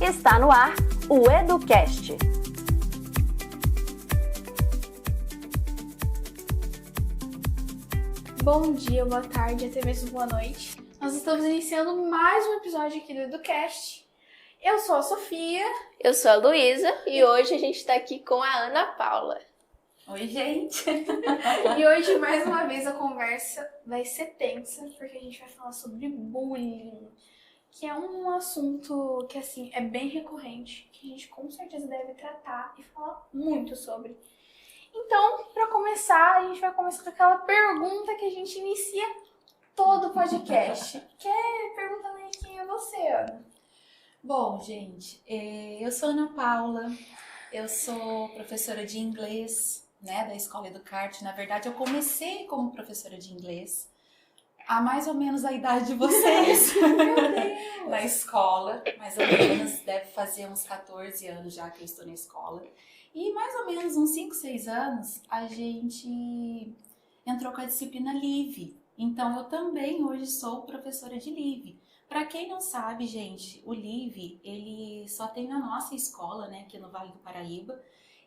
Está no ar o EduCast. Bom dia, boa tarde, até mesmo boa noite. Nós estamos iniciando mais um episódio aqui do EduCast. Eu sou a Sofia. Eu sou a Luísa e hoje a gente está aqui com a Ana Paula. Oi, gente! E hoje, mais uma vez, a conversa vai ser tensa, porque a gente vai falar sobre bullying, que é um assunto que, assim, é bem recorrente, que a gente com certeza deve tratar e falar muito sobre. Então, para começar, a gente vai começar com aquela pergunta que a gente inicia todo o podcast. Que é perguntando aí quem é você, Ana? Bom, gente, eu sou Ana Paula, eu sou professora de inglês, né, da Escola Educarte. Na verdade, eu comecei como professora de inglês há mais ou menos a idade de vocês na escola. Mais ou menos, deve fazer uns 14 anos já que eu estou na escola. E mais ou menos uns 5, 6 anos, a gente entrou com a disciplina LIVE. Então, eu também hoje sou professora de LIVE. Para quem não sabe, gente, o LIVE, ele só tem na nossa escola, né, aqui no Vale do Paraíba.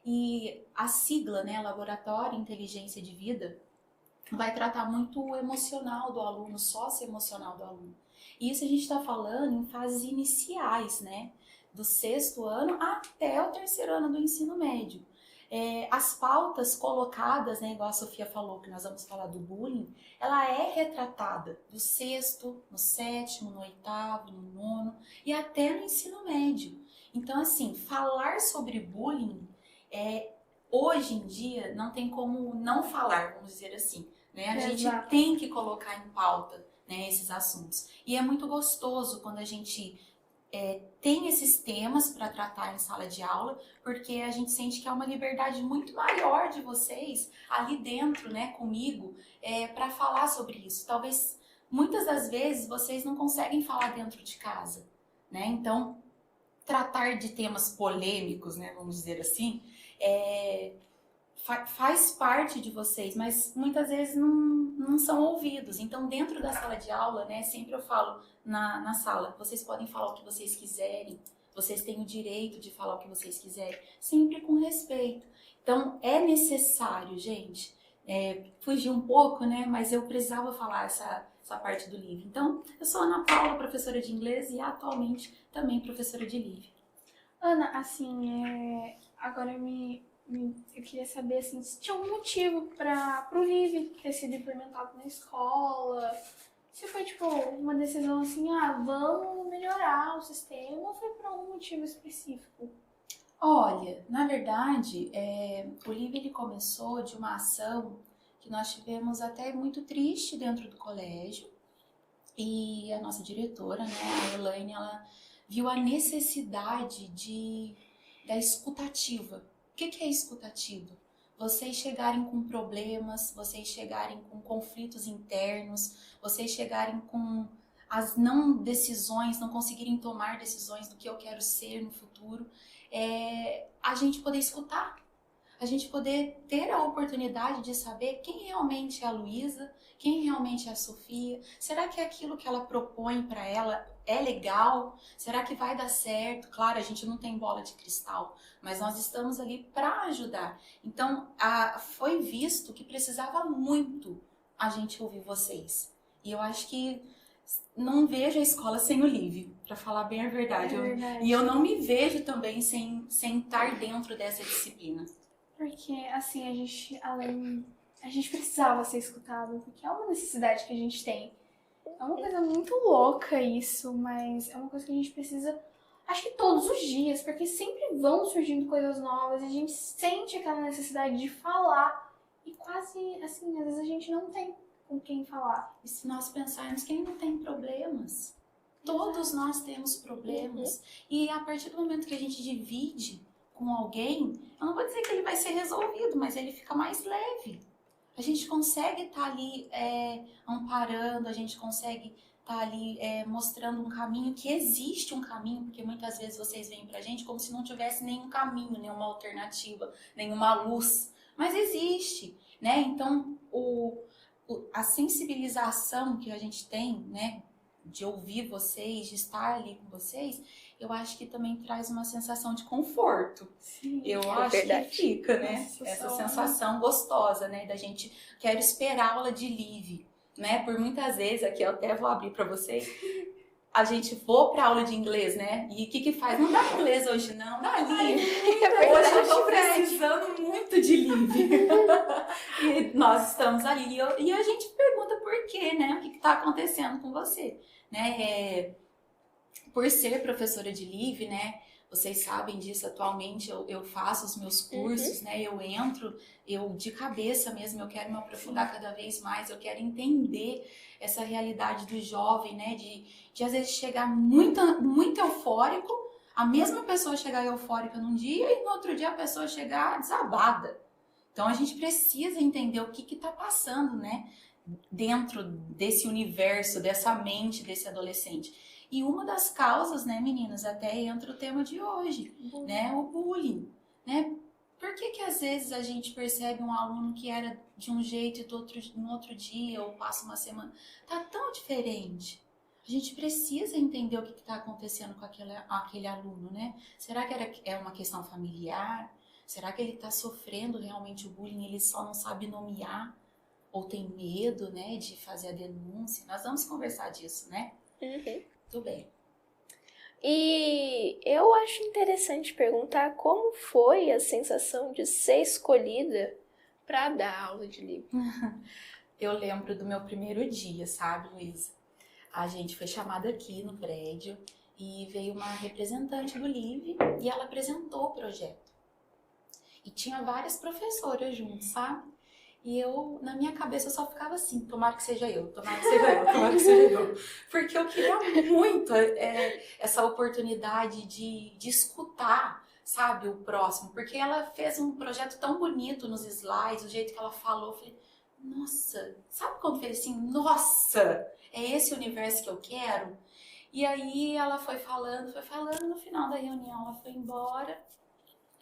E a sigla, né, Laboratório Inteligência de Vida, vai tratar muito o emocional do aluno, socioemocional do aluno. E isso a gente está falando em fases iniciais, né? Do 6º ano até o 3º ano do ensino médio. As pautas colocadas, né, igual a Sofia falou, que nós vamos falar do bullying, ela é retratada do 6º, no 7º, no 8º, no 9º e até no ensino médio. Então, assim, falar sobre bullying, hoje em dia, não tem como não falar, vamos dizer assim, né? A gente tem que colocar em pauta, né, esses assuntos. E é muito gostoso quando a gente tem esses temas para tratar em sala de aula, porque a gente sente que é uma liberdade muito maior de vocês ali dentro, né, comigo, para falar sobre isso. Talvez, muitas das vezes, vocês não conseguem falar dentro de casa, né? Então, tratar de temas polêmicos, né, vamos dizer assim, faz parte de vocês, mas muitas vezes não são ouvidos. Então, dentro da sala de aula, né, sempre eu falo na sala, vocês podem falar o que vocês quiserem, vocês têm o direito de falar o que vocês quiserem, sempre com respeito. Então, é necessário, gente, fugir um pouco, né, mas eu precisava falar essa parte do LIVE. Então, eu sou Ana Paula, professora de inglês e atualmente também professora de LIVE. Ana, assim, agora eu queria saber, assim, se tinha algum motivo para o LIVE ter sido implementado na escola, se foi, tipo, uma decisão assim, vamos melhorar o sistema, ou foi por algum motivo específico? Olha, na verdade, o LIVE ele começou de uma ação que nós tivemos até muito triste dentro do colégio, e a nossa diretora, né, a Elaine, ela viu a necessidade da escutativa. O que é escutativa? Vocês chegarem com problemas, vocês chegarem com conflitos internos, vocês chegarem com as não decisões, não conseguirem tomar decisões do que eu quero ser no futuro, a gente poder escutar, a gente poder ter a oportunidade de saber quem realmente é a Luísa, quem realmente é a Sofia. Será que aquilo que ela propõe para ela é legal? Será que vai dar certo? Claro, a gente não tem bola de cristal, mas nós estamos ali para ajudar. Então, foi visto que precisava muito a gente ouvir vocês. E eu acho que não vejo a escola sem o LIVE, para falar bem a verdade. E eu não me vejo também sem estar dentro dessa disciplina. Porque, assim, a gente precisava ser escutado, porque é uma necessidade que a gente tem. É uma coisa muito louca isso, mas é uma coisa que a gente precisa, acho que todos os dias, porque sempre vão surgindo coisas novas e a gente sente aquela necessidade de falar. E quase, assim, às vezes a gente não tem com quem falar. E se nós pensarmos, quem não tem problemas? Todos nós temos problemas. E a partir do momento que a gente divide com alguém, eu não vou dizer que ele vai ser resolvido, mas ele fica mais leve. A gente consegue estar ali amparando, a gente consegue estar ali mostrando um caminho, que existe um caminho, porque muitas vezes vocês vêm pra gente como se não tivesse nenhum caminho, nenhuma alternativa, nenhuma luz, mas existe, né? Então, a sensibilização que a gente tem, né, de ouvir vocês, de estar ali com vocês, eu acho que também traz uma sensação de conforto. Sim. Eu acho verdade. que fica, né? Nossa, Essa só- sensação gostosa, né? Da gente quero esperar a aula de Live, né? Por muitas vezes, aqui eu até vou abrir para vocês, a gente for para aula de inglês, né? E o que faz? Não dá inglês hoje, não, dá Live. Hoje eu tô precisando muito de Live. E nós estamos ali e a gente pergunta por quê, né? O que está acontecendo com você, né? Por ser professora de Live, né? Vocês sabem disso atualmente, eu faço os meus cursos, né? Eu entro, eu de cabeça mesmo, eu quero me aprofundar cada vez mais, eu quero entender essa realidade do jovem, né? De às vezes chegar muito eufórico, a mesma pessoa chegar eufórica num dia e no outro dia a pessoa chegar desabada. Então a gente precisa entender o que está passando, né? Dentro desse universo, dessa mente desse adolescente. E uma das causas, né, meninas, até entra o tema de hoje, né, o bullying, né? Por que às vezes a gente percebe um aluno que era de um jeito e no outro dia, ou passa uma semana, tá tão diferente? A gente precisa entender o que está acontecendo com aquele aluno, né? Será que é uma questão familiar? Será que ele está sofrendo realmente o bullying, ele só não sabe nomear? Ou tem medo, né, de fazer a denúncia? Nós vamos conversar disso, né? Tudo bem. E eu acho interessante perguntar como foi a sensação de ser escolhida para dar aula de livro. Eu lembro do meu primeiro dia, sabe, Luísa? A gente foi chamada aqui no prédio e veio uma representante do LIVE e ela apresentou o projeto. E tinha várias professoras junto, sabe? E eu, na minha cabeça, eu só ficava assim, tomara que seja eu, tomara que seja eu, tomara que seja eu. Porque eu queria muito essa oportunidade de escutar, sabe, o próximo. Porque ela fez um projeto tão bonito nos slides, o jeito que ela falou, eu falei, nossa, sabe quando fez assim, nossa, é esse o universo que eu quero? E aí ela foi falando, no final da reunião ela foi embora,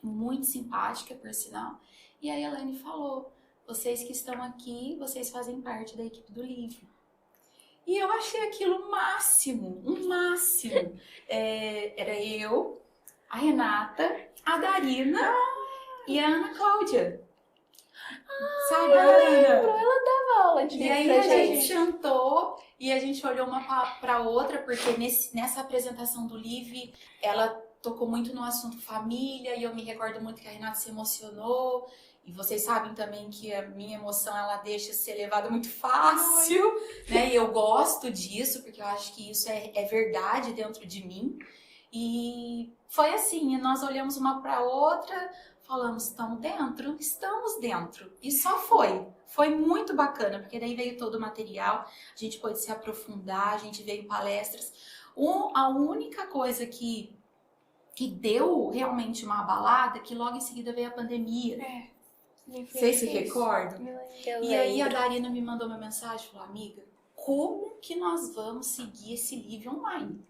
muito simpática, por sinal. E aí a Elaine falou, vocês que estão aqui, vocês fazem parte da equipe do livro. E eu achei aquilo o máximo, um máximo. Era eu, a Renata, a Darina e a Ana Cláudia. Sabe, a Ana? Ela dava aula de E livro aí pra a gente gente. sentou e a gente olhou uma para outra, porque nessa apresentação do Live, ela tocou muito no assunto família, e eu me recordo muito que a Renata se emocionou. E vocês sabem também que a minha emoção, ela deixa ser levada muito fácil, né? E eu gosto disso, porque eu acho que isso é verdade dentro de mim. E foi assim, nós olhamos uma para outra, falamos, estamos dentro. E só foi. Foi muito bacana, porque daí veio todo o material, a gente pôde se aprofundar, a gente veio em palestras. A única coisa que deu realmente uma abalada, que logo em seguida veio a pandemia. Vocês se recordam? E aí a Darina me mandou uma mensagem, falou, amiga, como que nós vamos seguir esse livro online?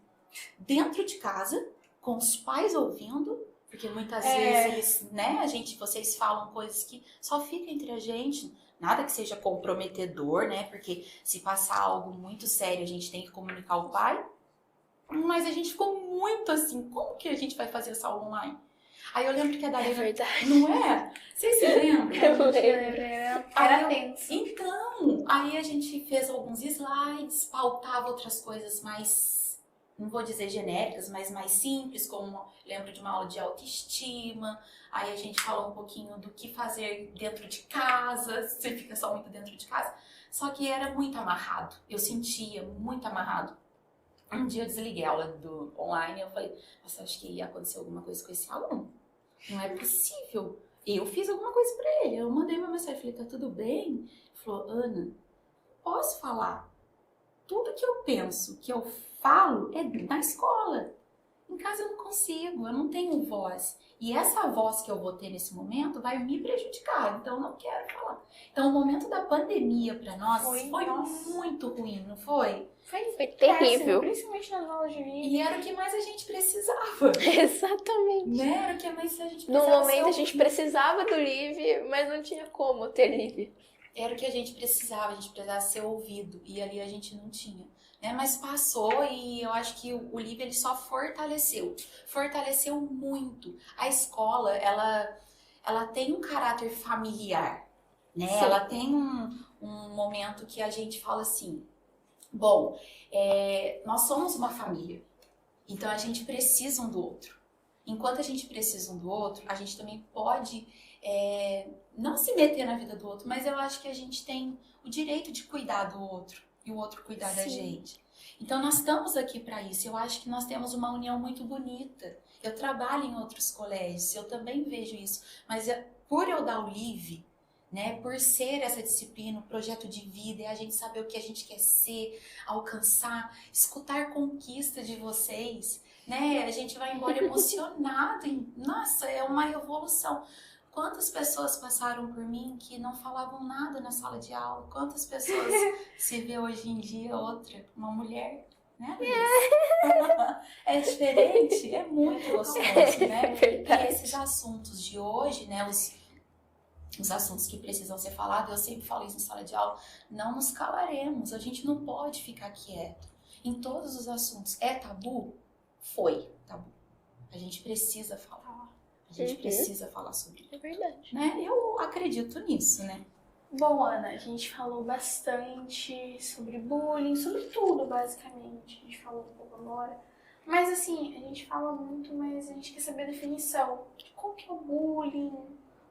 Dentro de casa, com os pais ouvindo, porque muitas vezes eles, né, vocês falam coisas que só ficam entre a gente, nada que seja comprometedor, né, porque se passar algo muito sério, a gente tem que comunicar ao pai, mas a gente ficou muito assim, como que a gente vai fazer essa aula online? Aí eu lembro que a Darina, não é? Vocês se lembram? Eu lembro. Era tenso. Então, aí a gente fez alguns slides, pautava outras coisas mais, não vou dizer genéricas, mas mais simples, como lembro de uma aula de autoestima, aí a gente falou um pouquinho do que fazer dentro de casa, você fica só muito dentro de casa, só que era muito amarrado, eu sentia muito amarrado. Um dia eu desliguei a aula do online e eu falei, nossa, acho que ia acontecer alguma coisa com esse aluno, não é possível. Eu fiz alguma coisa pra ele, eu mandei uma mensagem, falei, tá tudo bem? Ele falou, Ana, posso falar? Tudo que eu penso, que eu falo, é na escola. Em casa eu não consigo, eu não tenho voz. E essa voz que eu vou ter nesse momento vai me prejudicar, então eu não quero falar. Então o momento da pandemia pra nós foi muito ruim, não foi? Foi terrível. Principalmente nas aulas de vídeo. E era o que mais a gente precisava. Exatamente. Né? Era o que mais a gente No precisava. momento a gente precisava do livre, mas não tinha como ter livre. Era o que a gente precisava ser ouvido. E ali a gente não tinha. né? Mas passou e eu acho que o livro ele só fortaleceu muito. A escola, ela tem um caráter familiar, né? Sim. Ela tem um momento que a gente fala assim, bom, nós somos uma família, então a gente precisa um do outro. Enquanto a gente precisa um do outro, a gente também pode não se meter na vida do outro, mas eu acho que a gente tem o direito de cuidar do outro e o outro cuidar da gente. Então nós estamos aqui para isso. Eu acho que nós temos uma união muito bonita. Eu trabalho em outros colégios, eu também vejo isso, mas por eu dar o LIVE, né, por ser essa disciplina, o projeto de vida, é a gente saber o que a gente quer ser, alcançar, escutar conquista de vocês, né? A gente vai embora emocionado. Nossa, é uma evolução. Quantas pessoas passaram por mim que não falavam nada na sala de aula? Quantas pessoas se vê hoje em dia uma mulher, né? É diferente, é muito gostoso, né? E esses assuntos de hoje, né? Os assuntos que precisam ser falados, eu sempre falo isso em sala de aula, não nos calaremos, a gente não pode ficar quieto. Em todos os assuntos, é tabu? Foi tabu. A gente precisa falar. A gente precisa falar sobre isso. É verdade. Né? Eu acredito nisso, né? Bom, Ana, a gente falou bastante sobre bullying, sobre tudo, basicamente. A gente falou um pouco agora. Mas, assim, a gente fala muito, mas a gente quer saber a definição. Qual que é o bullying?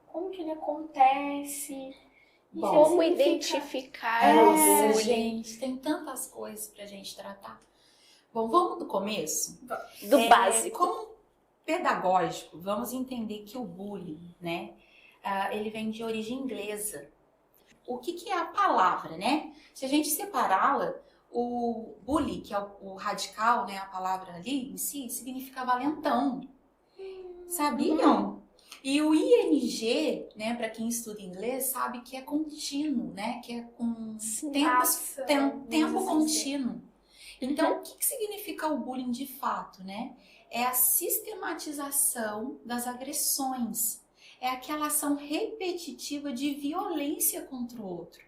Como que ele acontece? E Bom, Como significa- identificar o bullying? Gente, tem tantas coisas pra gente tratar. Bom, vamos do começo? Do básico. Como pedagógico, vamos entender que o bullying, né, ele vem de origem inglesa. O que é a palavra, né? Se a gente separá-la, o bully, que é o radical, né, a palavra ali em si, significa valentão. Sabiam? E o ing, né, para quem estuda inglês, sabe que é contínuo, né, que é com Passa, tempo assim contínuo. Então, o que significa o bullying de fato, né? É a sistematização das agressões. É aquela ação repetitiva de violência contra o outro.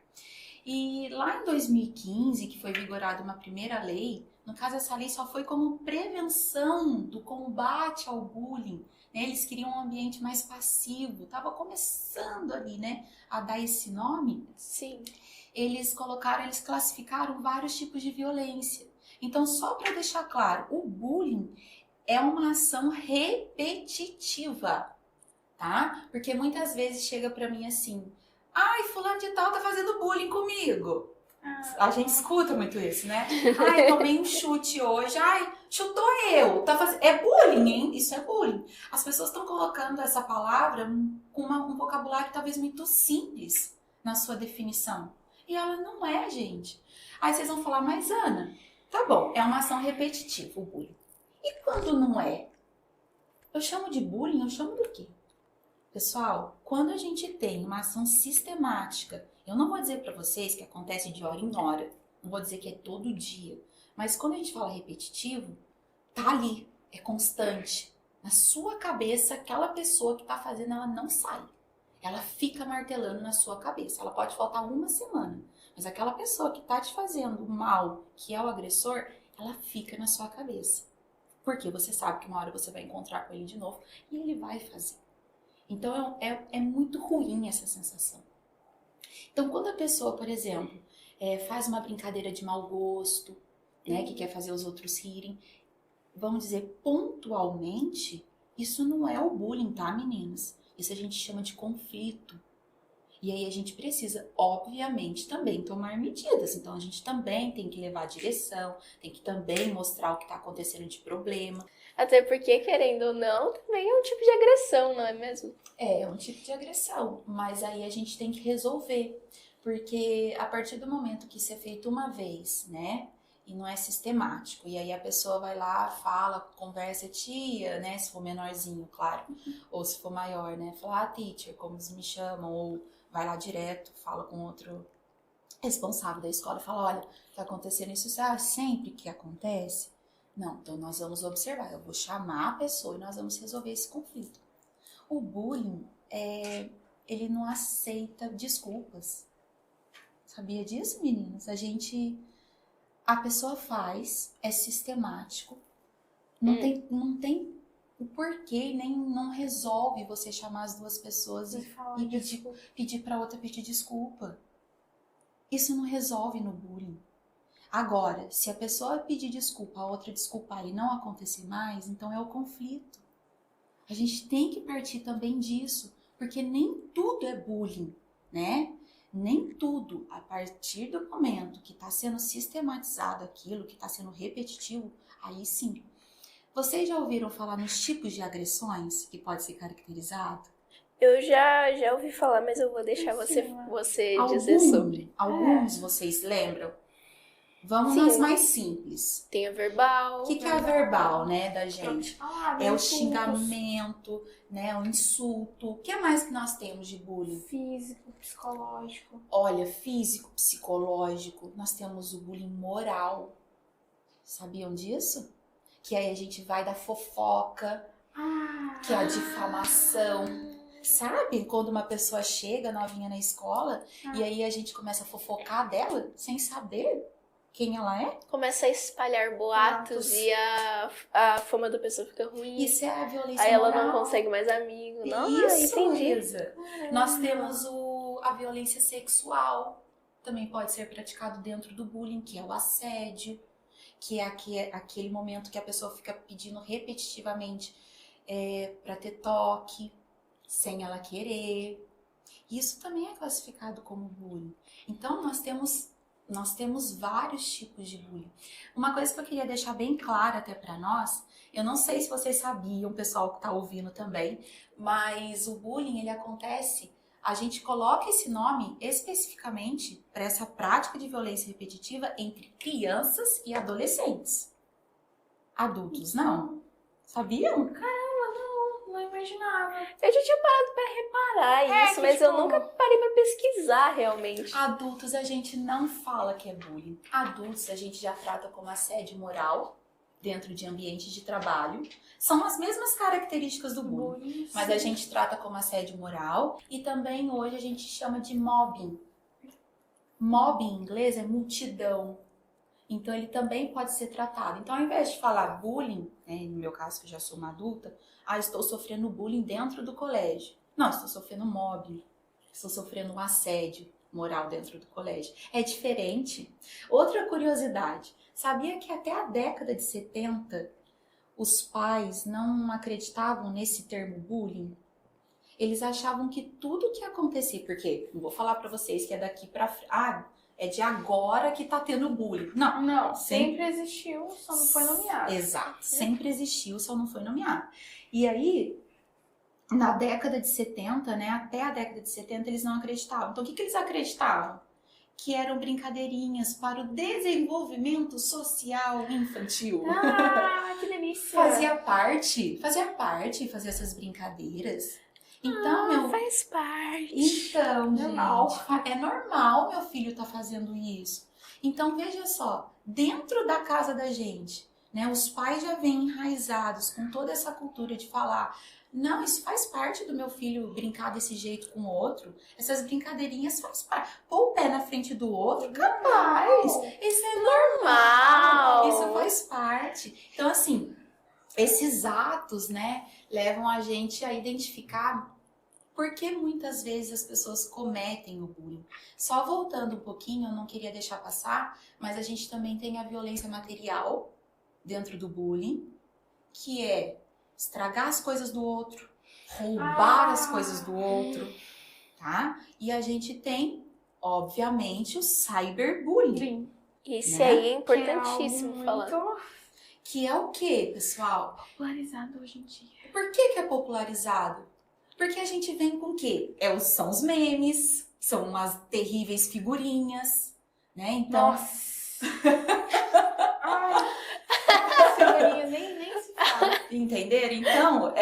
E lá em 2015, que foi vigorada uma primeira lei, no caso essa lei só foi como prevenção do combate ao bullying. Né? Eles queriam um ambiente mais passivo, estava começando ali, né, a dar esse nome. Sim. Eles classificaram vários tipos de violência. Então, só para deixar claro, o bullying é uma ação repetitiva, tá? Porque muitas vezes chega para mim assim, ai, fulano de tal tá fazendo bullying comigo. A gente escuta muito isso, né? Ai, tomei um chute hoje, ai, chutou eu. É bullying, hein? Isso é bullying. As pessoas estão colocando essa palavra com um vocabulário talvez muito simples na sua definição. E ela não é, gente. Aí vocês vão falar, mas Ana, tá bom, é uma ação repetitiva o bullying. E quando não é? Eu chamo de bullying, eu chamo do quê? Pessoal, quando a gente tem uma ação sistemática, eu não vou dizer para vocês que acontece de hora em hora, não vou dizer que é todo dia, mas quando a gente fala repetitivo, tá ali, é constante. Na sua cabeça, aquela pessoa que tá fazendo, ela não sai. Ela fica martelando na sua cabeça. Ela pode faltar uma semana, mas aquela pessoa que tá te fazendo mal, que é o agressor, ela fica na sua cabeça. Porque você sabe que uma hora você vai encontrar com ele de novo e ele vai fazer. Então é muito ruim essa sensação. Então quando a pessoa, por exemplo, faz uma brincadeira de mau gosto, né, que quer fazer os outros rirem, vamos dizer pontualmente, isso não é o bullying, tá, meninas? Isso a gente chama de conflito. E aí a gente precisa, obviamente, também tomar medidas. Então a gente também tem que levar a direção, tem que também mostrar o que está acontecendo de problema. Até porque, querendo ou não, também é um tipo de agressão, não é mesmo? É um tipo de agressão, mas aí a gente tem que resolver. Porque a partir do momento que isso é feito uma vez, né? E não é sistemático. E aí a pessoa vai lá, fala, conversa, tia, né? Se for menorzinho, claro. Ou se for maior, né? Fala, teacher, como eles me chamam. Ou vai lá direto, fala com outro responsável da escola. Fala, olha, tá acontecendo isso sempre que acontece? Não, então nós vamos observar. Eu vou chamar a pessoa e nós vamos resolver esse conflito. O bullying, ele não aceita desculpas. Sabia disso, meninas? A pessoa faz, é sistemático, não tem o porquê, nem não resolve você chamar as duas pessoas e pedir para outra pedir desculpa. Isso não resolve no bullying. Agora, se a pessoa pedir desculpa, a outra desculpar e não acontecer mais, então é o conflito. A gente tem que partir também disso, porque nem tudo é bullying, né? Nem tudo, a partir do momento que está sendo sistematizado aquilo, que está sendo repetitivo, aí sim. Vocês já ouviram falar nos tipos de agressões que pode ser caracterizado? Eu já ouvi falar, mas eu vou deixar você dizer sobre. Alguns vocês lembram? Vamos Sim. nas mais simples. Tem a verbal. O que é a verbal, né, da gente? É o insultos. xingamento, né, o insulto. O que mais que nós temos de bullying? Físico, psicológico. Olha, físico, psicológico. Nós temos o bullying moral. Sabiam disso? Que aí a gente vai da fofoca, que é a difamação. Sabe? Quando uma pessoa chega novinha na escola e aí a gente começa a fofocar dela sem saber quem ela é. Começa a espalhar boatos e a fama da pessoa fica ruim. Isso é a violência Aí ela moral. não consegue mais amigo. Não, Isso, entendi. Isa. Nós temos a violência sexual. Também pode ser praticado dentro do bullying, que é o assédio. Que é aquele momento que a pessoa fica pedindo repetitivamente para ter toque, sem ela querer. Isso também é classificado como bullying. Então, nós temos vários tipos de bullying. Uma coisa que eu queria deixar bem clara até para nós, eu não sei se vocês sabiam, pessoal que está ouvindo também, mas o bullying, ele acontece, a gente coloca esse nome especificamente para essa prática de violência repetitiva entre crianças e adolescentes. Adultos, não. Sabiam? Não imaginava. Eu já tinha parado pra reparar isso, mas eu nunca parei pra pesquisar realmente. Adultos a gente não fala que é bullying. Adultos a gente já trata como assédio moral dentro de ambientes de trabalho. São as mesmas características do bullying, mas a gente trata como assédio moral e também hoje a gente chama de mobbing. Mobbing em inglês é multidão. Então ele também pode ser tratado. Então ao invés de falar bullying, né, no meu caso que eu já sou uma adulta, estou sofrendo bullying dentro do colégio. Não, estou sofrendo mobbing. Estou sofrendo um assédio moral dentro do colégio. É diferente. Outra curiosidade. Sabia que até a década de 70 os pais não acreditavam nesse termo bullying? Eles achavam que tudo que acontecia, porque não vou falar para vocês que é daqui para frente, é de agora que tá tendo bullying. Não, sempre existiu, só não foi nomeado. Exato, sempre existiu, só não foi nomeado. E aí, na década de 70, né, até a década de 70, eles não acreditavam. Então, o que eles acreditavam? Que eram brincadeirinhas para o desenvolvimento social infantil. Que delícia! Fazia parte fazer essas brincadeiras. Então, faz parte. Então, Normal. gente, é normal meu filho tá fazendo isso. Então, veja só, dentro da casa da gente, né, os pais já vêm enraizados com toda essa cultura de falar, não, isso faz parte do meu filho brincar desse jeito com o outro. Essas brincadeirinhas faz parte. Pôr o pé na frente do outro, capaz. Isso é normal. Isso faz parte. Então, assim, esses atos, né, levam a gente a identificar por que muitas vezes as pessoas cometem o bullying. Só voltando um pouquinho, eu não queria deixar passar, mas a gente também tem a violência material dentro do bullying, que é estragar as coisas do outro, roubar as coisas do outro, tá? E a gente tem, obviamente, o cyberbullying. Esse né? aí é importantíssimo falar. Que é o quê, pessoal? Popularizado hoje em dia. Por que é popularizado? Porque a gente vem com o quê? São os memes, são umas terríveis figurinhas, né? Então, Nossa! Figurinha nem se fala. entenderam? Então,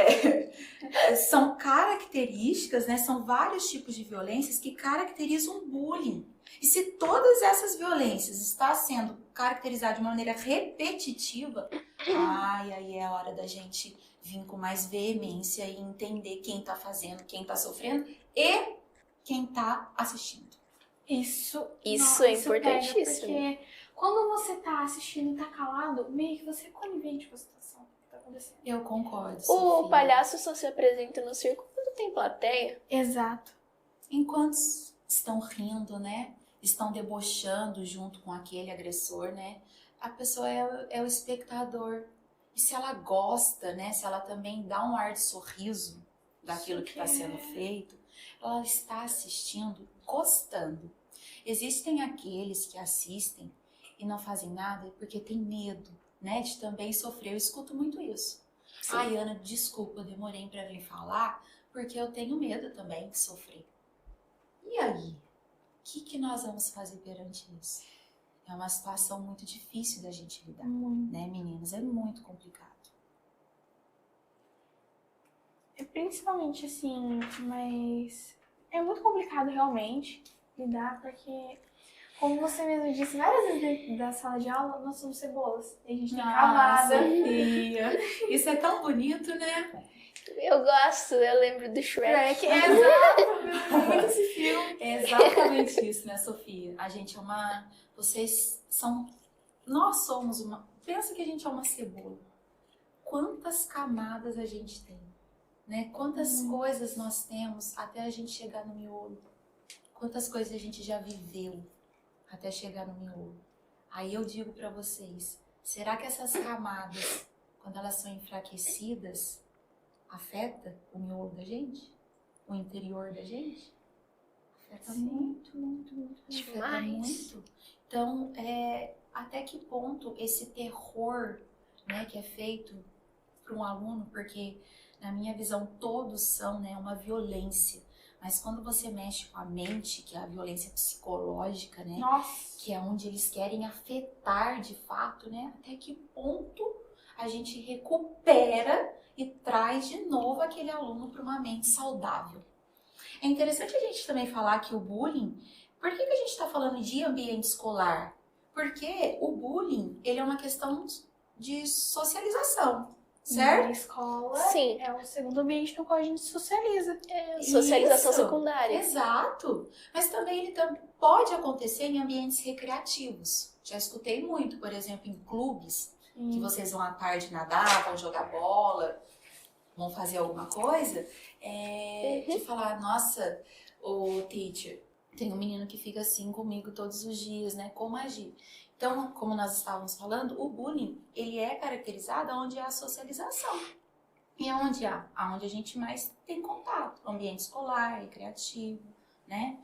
são características, né? São vários tipos de violências que caracterizam o bullying. E se todas essas violências estão sendo caracterizadas de maneira repetitiva, aí é a hora da gente vir com mais veemência e entender quem tá fazendo, quem tá sofrendo e quem tá assistindo. Isso é importantíssimo. Porque Quando você tá assistindo e tá calado, meio que você é conivente com a situação que tá acontecendo. Eu concordo, O Sofia. palhaço só se apresenta no circo quando tem plateia. Exato. Enquanto estão rindo, né? Estão debochando junto com aquele agressor, né? A pessoa é o espectador. E se ela gosta, né? Se ela também dá um ar de sorriso daquilo que está sendo feito, ela está assistindo, gostando. Existem aqueles que assistem e não fazem nada porque tem medo, né? De também sofrer. Eu escuto muito isso. Sim. Ai, Ana, desculpa, eu demorei para vir falar porque eu tenho medo também de sofrer. E aí? O que nós vamos fazer perante isso? É uma situação muito difícil da gente lidar, né, meninas? É muito complicado. É principalmente assim, mas é muito complicado realmente lidar, porque, como você mesmo disse, várias vezes dentro da sala de aula nós somos cebolas. E a gente tem camada. Sofia, isso é tão bonito, né? Eu gosto, eu lembro do Shrek. Exato, muito esse filme. É exatamente isso, né, Sofia? A gente é uma... Vocês são... Nós somos uma... Pensa que a gente é uma cebola. Quantas camadas a gente tem, né? Quantas coisas nós temos até a gente chegar no miolo. Quantas coisas a gente já viveu até chegar no miolo. Aí eu digo pra vocês, será que essas camadas, quando elas são enfraquecidas, afeta o miolo da gente? O interior da gente? Afeta muito. Afeta Demais. muito. Então, até que ponto esse terror, né, que é feito para um aluno, porque na minha visão todos são, né, uma violência. Mas quando você mexe com a mente, que é a violência psicológica, né, Nossa. que é onde eles querem afetar de fato, né, até que ponto a gente recupera e traz de novo aquele aluno para uma mente saudável. É interessante a gente também falar que o bullying, por que a gente está falando de ambiente escolar? Porque o bullying, ele é uma questão de socialização, certo? Na escola Sim. é o segundo ambiente no qual a gente socializa. É, socialização Isso. secundária. Exato. Mas também ele pode acontecer em ambientes recreativos. Já escutei muito, por exemplo, em clubes, que vocês vão à tarde nadar, vão jogar bola, vão fazer alguma coisa, de falar, nossa, o teacher, tem um menino que fica assim comigo todos os dias, né? Como agir? Então, como nós estávamos falando, o bullying, ele é caracterizado onde há a socialização. E aonde há? Aonde a gente mais tem contato. Ambiente escolar, recreativo, né?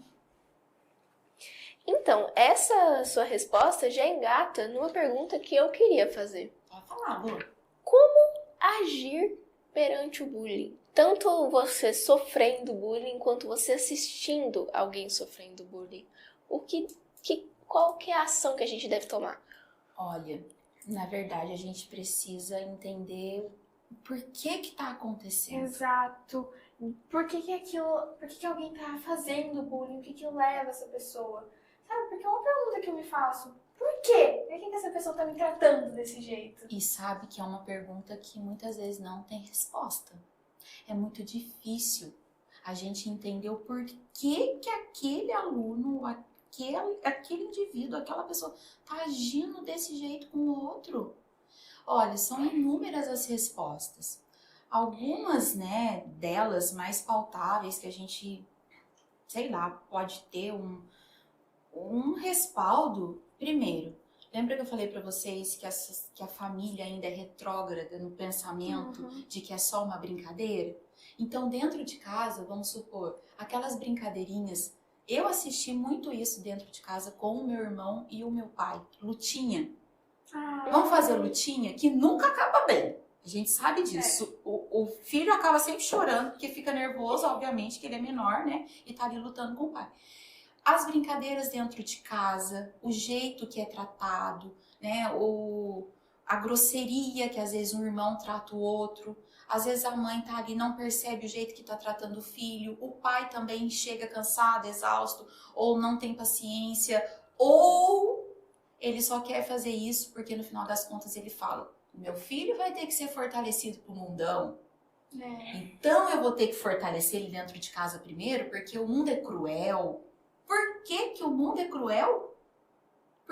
Então, essa sua resposta já engata numa pergunta que eu queria fazer. Pode falar, Lu. Agir perante o bullying. Tanto você sofrendo bullying, quanto você assistindo alguém sofrendo bullying. Qual que é a ação que a gente deve tomar? Olha, na verdade a gente precisa entender por que tá acontecendo. Exato. Por que alguém tá fazendo bullying? O que leva essa pessoa? Sabe, porque é uma pergunta que eu me faço. Por quê? Por que essa pessoa tá me tratando desse jeito? E sabe que é uma pergunta que muitas vezes não tem resposta. É muito difícil a gente entender o porquê que aquele aluno, aquele indivíduo, aquela pessoa tá agindo desse jeito com o outro. Olha, são inúmeras as respostas. Algumas, né, delas mais pautáveis que a gente, sei lá, pode ter um respaldo. Primeiro, lembra que eu falei pra vocês que a família ainda é retrógrada no pensamento de que é só uma brincadeira? Então, dentro de casa, vamos supor, aquelas brincadeirinhas, eu assisti muito isso dentro de casa com o meu irmão e o meu pai, lutinha. Vamos fazer lutinha que nunca acaba bem. A gente sabe disso. O filho acaba sempre chorando, porque fica nervoso, obviamente, que ele é menor, né? E tá ali lutando com o pai. As brincadeiras dentro de casa, o jeito que é tratado, né? A grosseria que às vezes um irmão trata o outro. Às vezes a mãe tá ali e não percebe o jeito que tá tratando o filho. O pai também chega cansado, exausto, ou não tem paciência, ou ele só quer fazer isso porque no final das contas ele fala: meu filho vai ter que ser fortalecido pro mundão. Então eu vou ter que fortalecer ele dentro de casa primeiro, porque o mundo é cruel. Por que o mundo é cruel?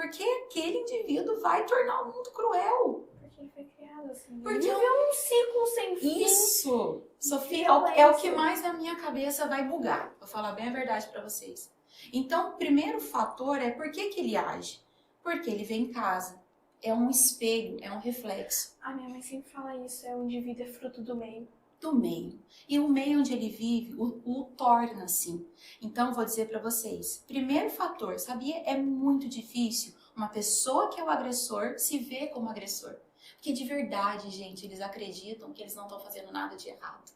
Porque aquele indivíduo vai tornar o mundo cruel. Porque ele foi criado assim. Porque Ele viveu um ciclo sem fim. Isso, Sofia, violência. é o que mais na minha cabeça vai bugar. Vou falar bem a verdade pra vocês. Então, o primeiro fator é por que ele age? Porque ele vem em casa. É um espelho, é um reflexo A minha mãe sempre fala isso, o indivíduo é fruto do meio. do meio. E o meio onde ele vive o torna assim. Então, vou dizer pra vocês. Primeiro fator, sabia? É muito difícil uma pessoa que é o agressor se ver como agressor. Porque de verdade, gente, eles acreditam que eles não estão fazendo nada de errado.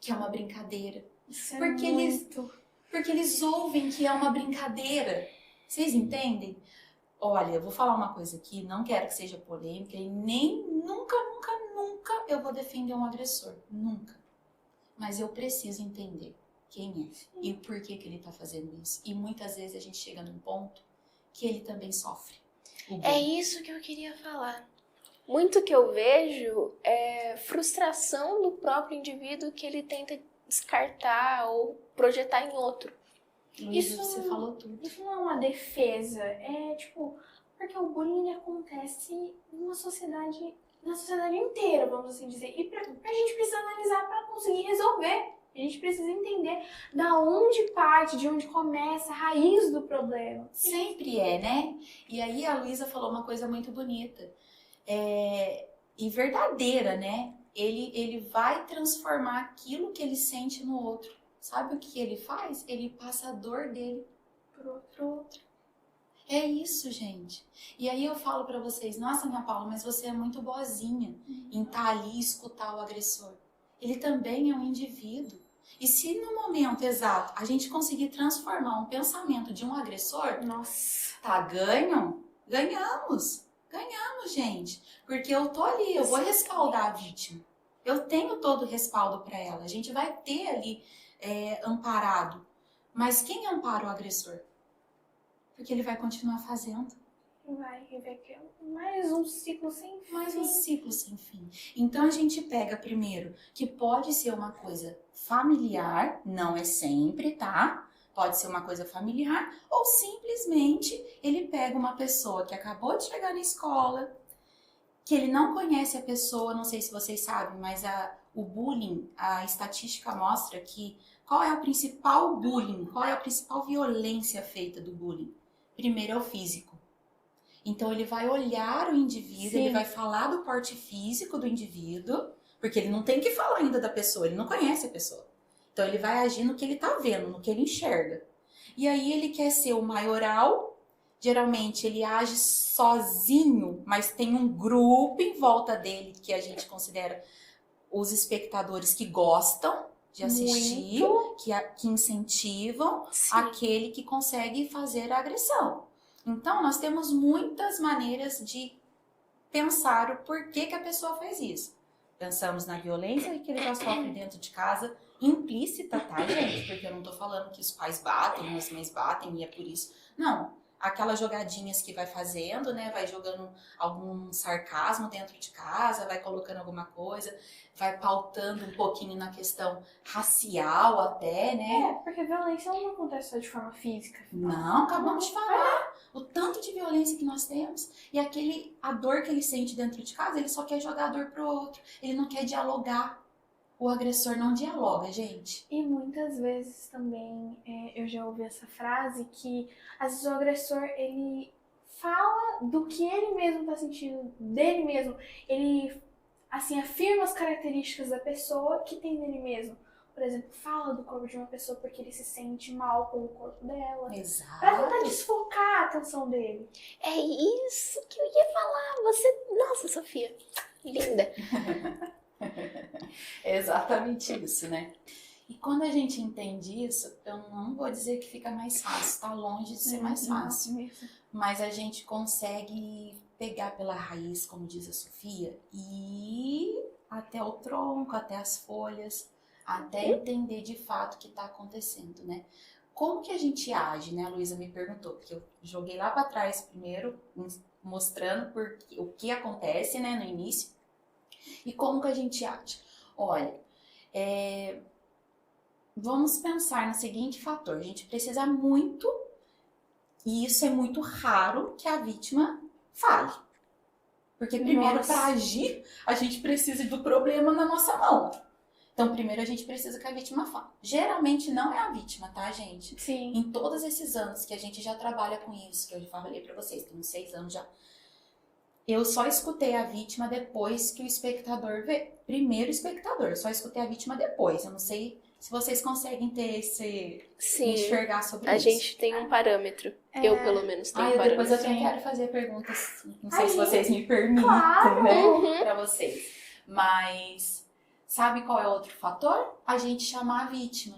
Que é uma brincadeira. Isso Porque Porque eles ouvem que é uma brincadeira. Vocês entendem? Olha, eu vou falar uma coisa aqui, não quero que seja polêmica e nem nunca eu vou defender um agressor. Nunca. Mas eu preciso entender quem é e por que ele tá fazendo isso. E muitas vezes a gente chega num ponto que ele também sofre. É isso que eu queria falar. Muito que eu vejo é frustração do próprio indivíduo que ele tenta descartar ou projetar em outro. Luísa, Isso- você falou tudo. Isso não é uma defesa, é tipo, porque o bullying ele acontece numa sociedade, na sociedade inteira, vamos assim dizer. E a gente precisa analisar para conseguir resolver. A gente precisa entender da onde parte, de onde começa a raiz do problema. Sempre é, né? E aí a Luísa falou uma coisa muito bonita. E verdadeira, né? Ele vai transformar aquilo que ele sente no outro. Sabe o que ele faz? Ele passa a dor dele pro outro. É isso, gente. E aí eu falo pra vocês, nossa, Ana Paula, mas você é muito boazinha em estar ali e escutar o agressor. Ele também é um indivíduo. E se no momento exato a gente conseguir transformar um pensamento de um agressor, Nossa. tá, ganhamos, gente. Porque eu tô ali, eu vou respaldar a vítima. Eu tenho todo o respaldo pra ela. A gente vai ter ali amparado. Mas quem ampara o agressor? Porque ele vai continuar fazendo. Vai viver mais um ciclo sem fim. Mais um ciclo sem fim. Então a gente pega primeiro que pode ser uma coisa familiar, não é sempre, tá? Pode ser uma coisa familiar, ou simplesmente ele pega uma pessoa que acabou de chegar na escola, que ele não conhece a pessoa, não sei se vocês sabem, mas o bullying, a estatística mostra que qual é o principal bullying, qual é a principal violência feita do bullying? Primeiro é o físico. Então ele vai olhar o indivíduo, Sim. ele vai falar do porte físico do indivíduo, porque ele não tem que falar ainda da pessoa, ele não conhece a pessoa. Então ele vai agir no que ele tá vendo, no que ele enxerga. E aí ele quer ser o maioral, geralmente ele age sozinho, mas tem um grupo em volta dele que a gente considera os espectadores que gostam de assistir, que incentivam Sim. aquele que consegue fazer a agressão. Então, nós temos muitas maneiras de pensar o porquê que a pessoa faz isso. Pensamos na violência que ele já sofre dentro de casa, implícita, tá, gente? Porque eu não tô falando que os pais batem, as mães batem e é por isso. Não. Aquelas jogadinhas que vai fazendo, né? Vai jogando algum sarcasmo dentro de casa, vai colocando alguma coisa, vai pautando um pouquinho na questão racial até, né? Porque violência não acontece só de forma física. Não, acabamos de falar. O tanto de violência que nós temos e a dor que ele sente dentro de casa, ele só quer jogar a dor pro outro. Ele não quer dialogar. O agressor não dialoga, gente. E muitas vezes também eu já ouvi essa frase que às vezes o agressor ele fala do que ele mesmo tá sentindo dele mesmo. Ele assim afirma as características da pessoa que tem nele mesmo. Por exemplo, fala do corpo de uma pessoa porque ele se sente mal com o corpo dela. Pra tentar Exato. desfocar a atenção dele. É isso que eu ia falar. Você, nossa, Sofia, linda. É exatamente isso, né? E quando a gente entende isso, eu não vou dizer que fica mais fácil, tá longe de ser mais fácil. Mas a gente consegue pegar pela raiz, como diz a Sofia, e ir até o tronco, até as folhas, até entender de fato o que está acontecendo, né? Como que a gente age, né? A Luísa me perguntou, porque eu joguei lá para trás primeiro, mostrando o que acontece, né, no início, e como que a gente age. Olha, vamos pensar no seguinte fator, a gente precisa muito E isso é muito raro que a vítima fale. Porque primeiro, Nossa. para agir, a gente precisa do problema na nossa mão. Então, primeiro a gente precisa que a vítima fale. Geralmente não é a vítima, tá, gente? Sim. Em todos esses anos que a gente já trabalha com isso, que eu já falei pra vocês, tem uns 6 anos já. Eu só escutei a vítima depois que o espectador vê. Primeiro o espectador, só escutei a vítima depois. Eu não sei se vocês conseguem ter esse... Sim, enxergar sobre a isso. gente tem um parâmetro. Eu, pelo menos, tenho um Depois eu parâmetro. também quero fazer perguntas, não sei Ai, se vocês me permitem, claro! né? Uhum. Pra vocês. Mas, sabe qual é outro fator? A gente chamar a vítima.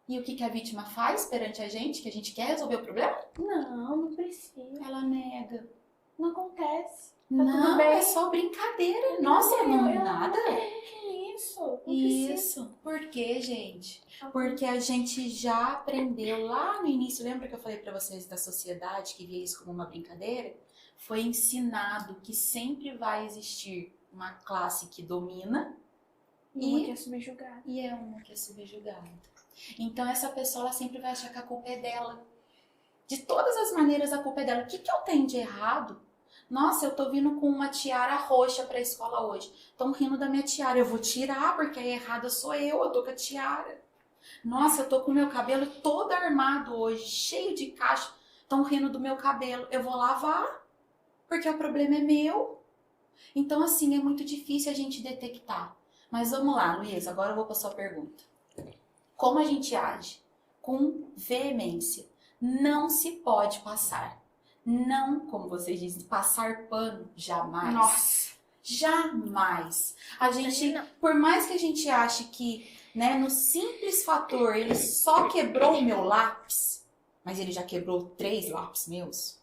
E o que a vítima faz perante a gente, que a gente quer resolver o problema? Não precisa. Ela nega. Não acontece. Não, tudo bem. é só brincadeira. Nossa, não, nada. Que isso? Não precisa. Isso. Por quê, gente? Porque a gente já aprendeu lá no início, lembra que eu falei pra vocês da sociedade que via isso como uma brincadeira? Foi ensinado que sempre vai existir uma classe que domina Uma que é subjugada. e é uma que é subjugada. Então essa pessoa ela sempre vai achar que a culpa é dela. De todas as maneiras a culpa é dela. O que eu tenho de errado? Nossa, eu tô vindo com uma tiara roxa pra escola hoje. Estão rindo da minha tiara. Eu vou tirar porque a errada sou eu tô com a tiara. Nossa, eu tô com o meu cabelo todo armado hoje, cheio de cacho. Estão rindo do meu cabelo. Eu vou lavar porque o problema é meu. Então, assim, é muito difícil a gente detectar. Mas vamos lá, Luiz, agora eu vou para a sua pergunta. Como a gente age? Com veemência. Não se pode passar. Não, como vocês dizem, passar pano, jamais. Nossa. Jamais. A gente, por mais que a gente ache que, né, no simples fator, ele só quebrou o meu lápis, mas ele já quebrou 3 lápis meus,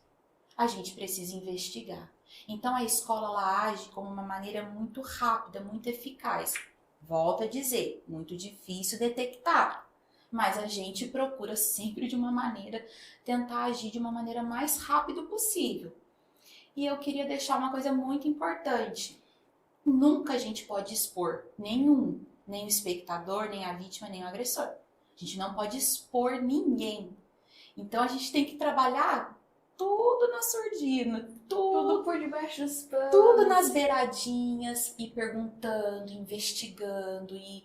a gente precisa investigar. Então a escola ela age como uma maneira muito rápida, muito eficaz. Volto a dizer, muito difícil detectar. Mas a gente procura sempre de uma maneira, tentar agir de uma maneira mais rápida possível. E eu queria deixar uma coisa muito importante. Nunca a gente pode expor nem o espectador, nem a vítima, nem o agressor. A gente não pode expor ninguém. Então a gente tem que trabalhar tudo na surdina, Tudo por debaixo dos panos. tudo nas beiradinhas, e perguntando, investigando, e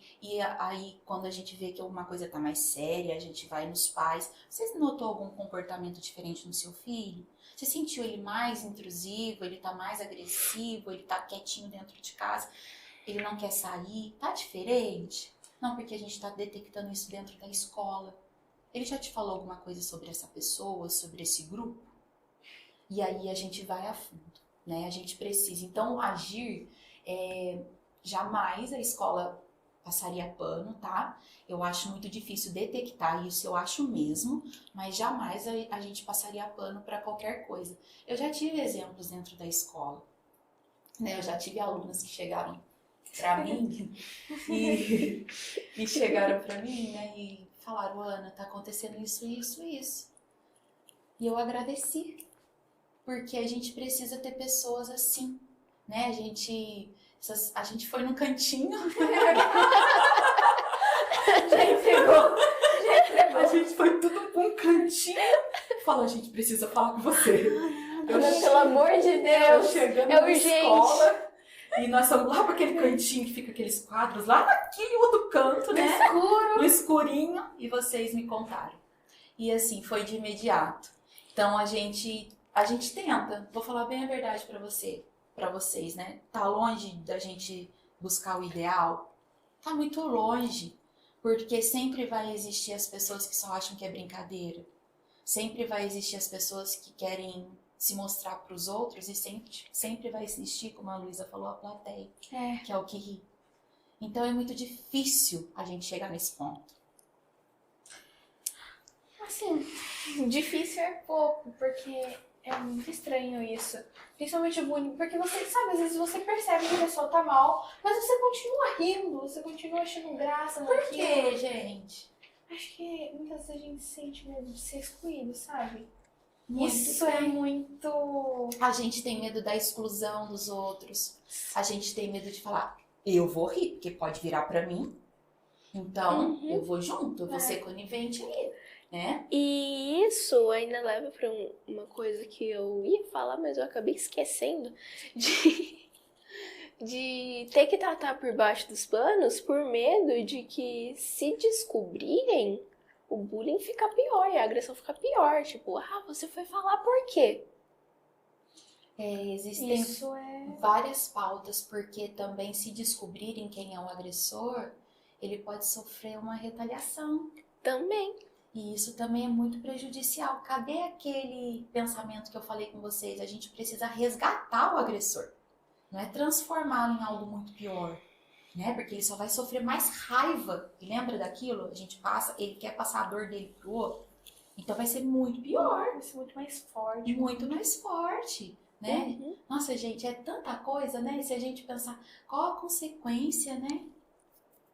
aí quando a gente vê que alguma coisa tá mais séria, a gente vai nos pais. Você notou algum comportamento diferente no seu filho? Você sentiu ele mais intrusivo, ele tá mais agressivo, ele tá quietinho dentro de casa, ele não quer sair, tá diferente? Não, porque a gente tá detectando isso dentro da escola. Ele já te falou alguma coisa sobre essa pessoa, sobre esse grupo? E aí a gente vai a fundo, né? A gente precisa. Então, agir, jamais a escola passaria pano, tá? Eu acho muito difícil detectar isso, eu acho mesmo, mas jamais a gente passaria pano para qualquer coisa. Eu já tive exemplos dentro da escola, né? Eu já tive alunos que chegaram para mim e chegaram para mim, né? E falaram, Ana, tá acontecendo isso, isso, isso. E eu agradeci. Porque a gente precisa ter pessoas assim, né? A gente foi num cantinho. Já entregou. A gente foi tudo pra um cantinho. Falou, a gente precisa falar com você. Pelo amor de Deus. Chegando É na urgente. escola. E nós fomos lá pra aquele cantinho que fica aqueles quadros, lá naquele outro canto, né? No escurinho. E vocês me contaram. E assim, foi de imediato. Então a gente tenta, vou falar bem a verdade pra vocês, né? Tá longe da gente buscar o ideal? Tá muito longe, porque sempre vai existir as pessoas que só acham que é brincadeira. Sempre vai existir as pessoas que querem se mostrar pros outros e sempre vai existir, como a Luísa falou, a plateia, que é o que ri. Então é muito difícil a gente chegar nesse ponto. Assim, difícil é pouco, porque é muito estranho isso. Principalmente o bullying, porque você sabe, às vezes você percebe que a pessoa tá mal, mas você continua rindo, você continua achando graça naquilo. Por quê, gente? Acho que muitas vezes a gente sente medo de ser excluído, sabe? Muito Isso bem. é muito... A gente tem medo da exclusão dos outros. A gente tem medo de falar, eu vou rir, porque pode virar pra mim. Então, eu vou junto, eu vou ser conivente ali. né? E isso ainda leva para uma coisa que eu ia falar, mas eu acabei esquecendo de ter que tratar por baixo dos panos por medo de que se descobrirem, o bullying fica pior e a agressão fica pior. Tipo, você foi falar por quê? Existem Isso é... várias pautas, porque também se descobrirem quem é o agressor, ele pode sofrer uma retaliação. Também. E isso também é muito prejudicial. Cadê aquele pensamento que eu falei com vocês? A gente precisa resgatar o agressor, não é transformá-lo em algo muito pior, né? Porque ele só vai sofrer mais raiva. E lembra daquilo? A gente passa, ele quer passar a dor dele pro outro. Então vai ser muito pior, Vai ser muito mais forte. muito mais forte, né? Uhum. Nossa, gente, é tanta coisa, né? Se a gente pensar qual a consequência, né?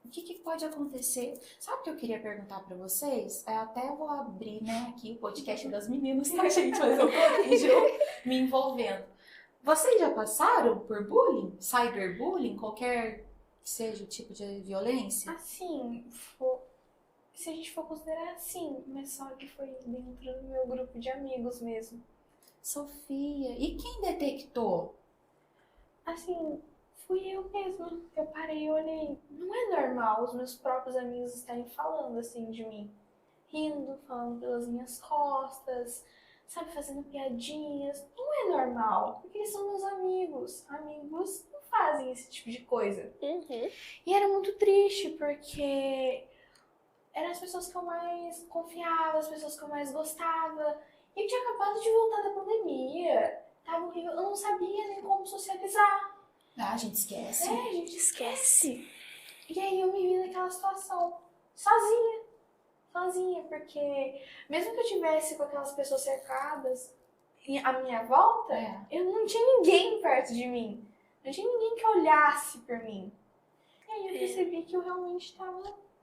O que pode acontecer? Sabe o que eu queria perguntar pra vocês? Eu até vou abrir, né, aqui o podcast das meninas, tá, gente? Mas eu corrijo me envolvendo. Vocês já passaram por bullying? Cyberbullying? Qualquer que seja o tipo de violência? Assim, se a gente for considerar assim, mas só que foi dentro do meu grupo de amigos mesmo. Sofia, e quem detectou? Assim, fui eu mesma. Eu parei e olhei. Não é normal os meus próprios amigos estarem falando assim de mim. Rindo, falando pelas minhas costas, sabe, fazendo piadinhas. Não é normal, porque eles são meus amigos. Amigos não fazem esse tipo de coisa. Uhum. E era muito triste, porque eram as pessoas que eu mais confiava, as pessoas que eu mais gostava. E eu tinha acabado de voltar da pandemia. Tava horrível, eu não sabia nem como socializar. Ah, a gente esquece. A gente esquece. E aí eu me vi naquela situação, sozinha. Sozinha, porque mesmo que eu tivesse com aquelas pessoas cercadas à minha volta, eu não tinha ninguém perto de mim. Não tinha ninguém que olhasse por mim. E aí eu percebi que eu realmente estava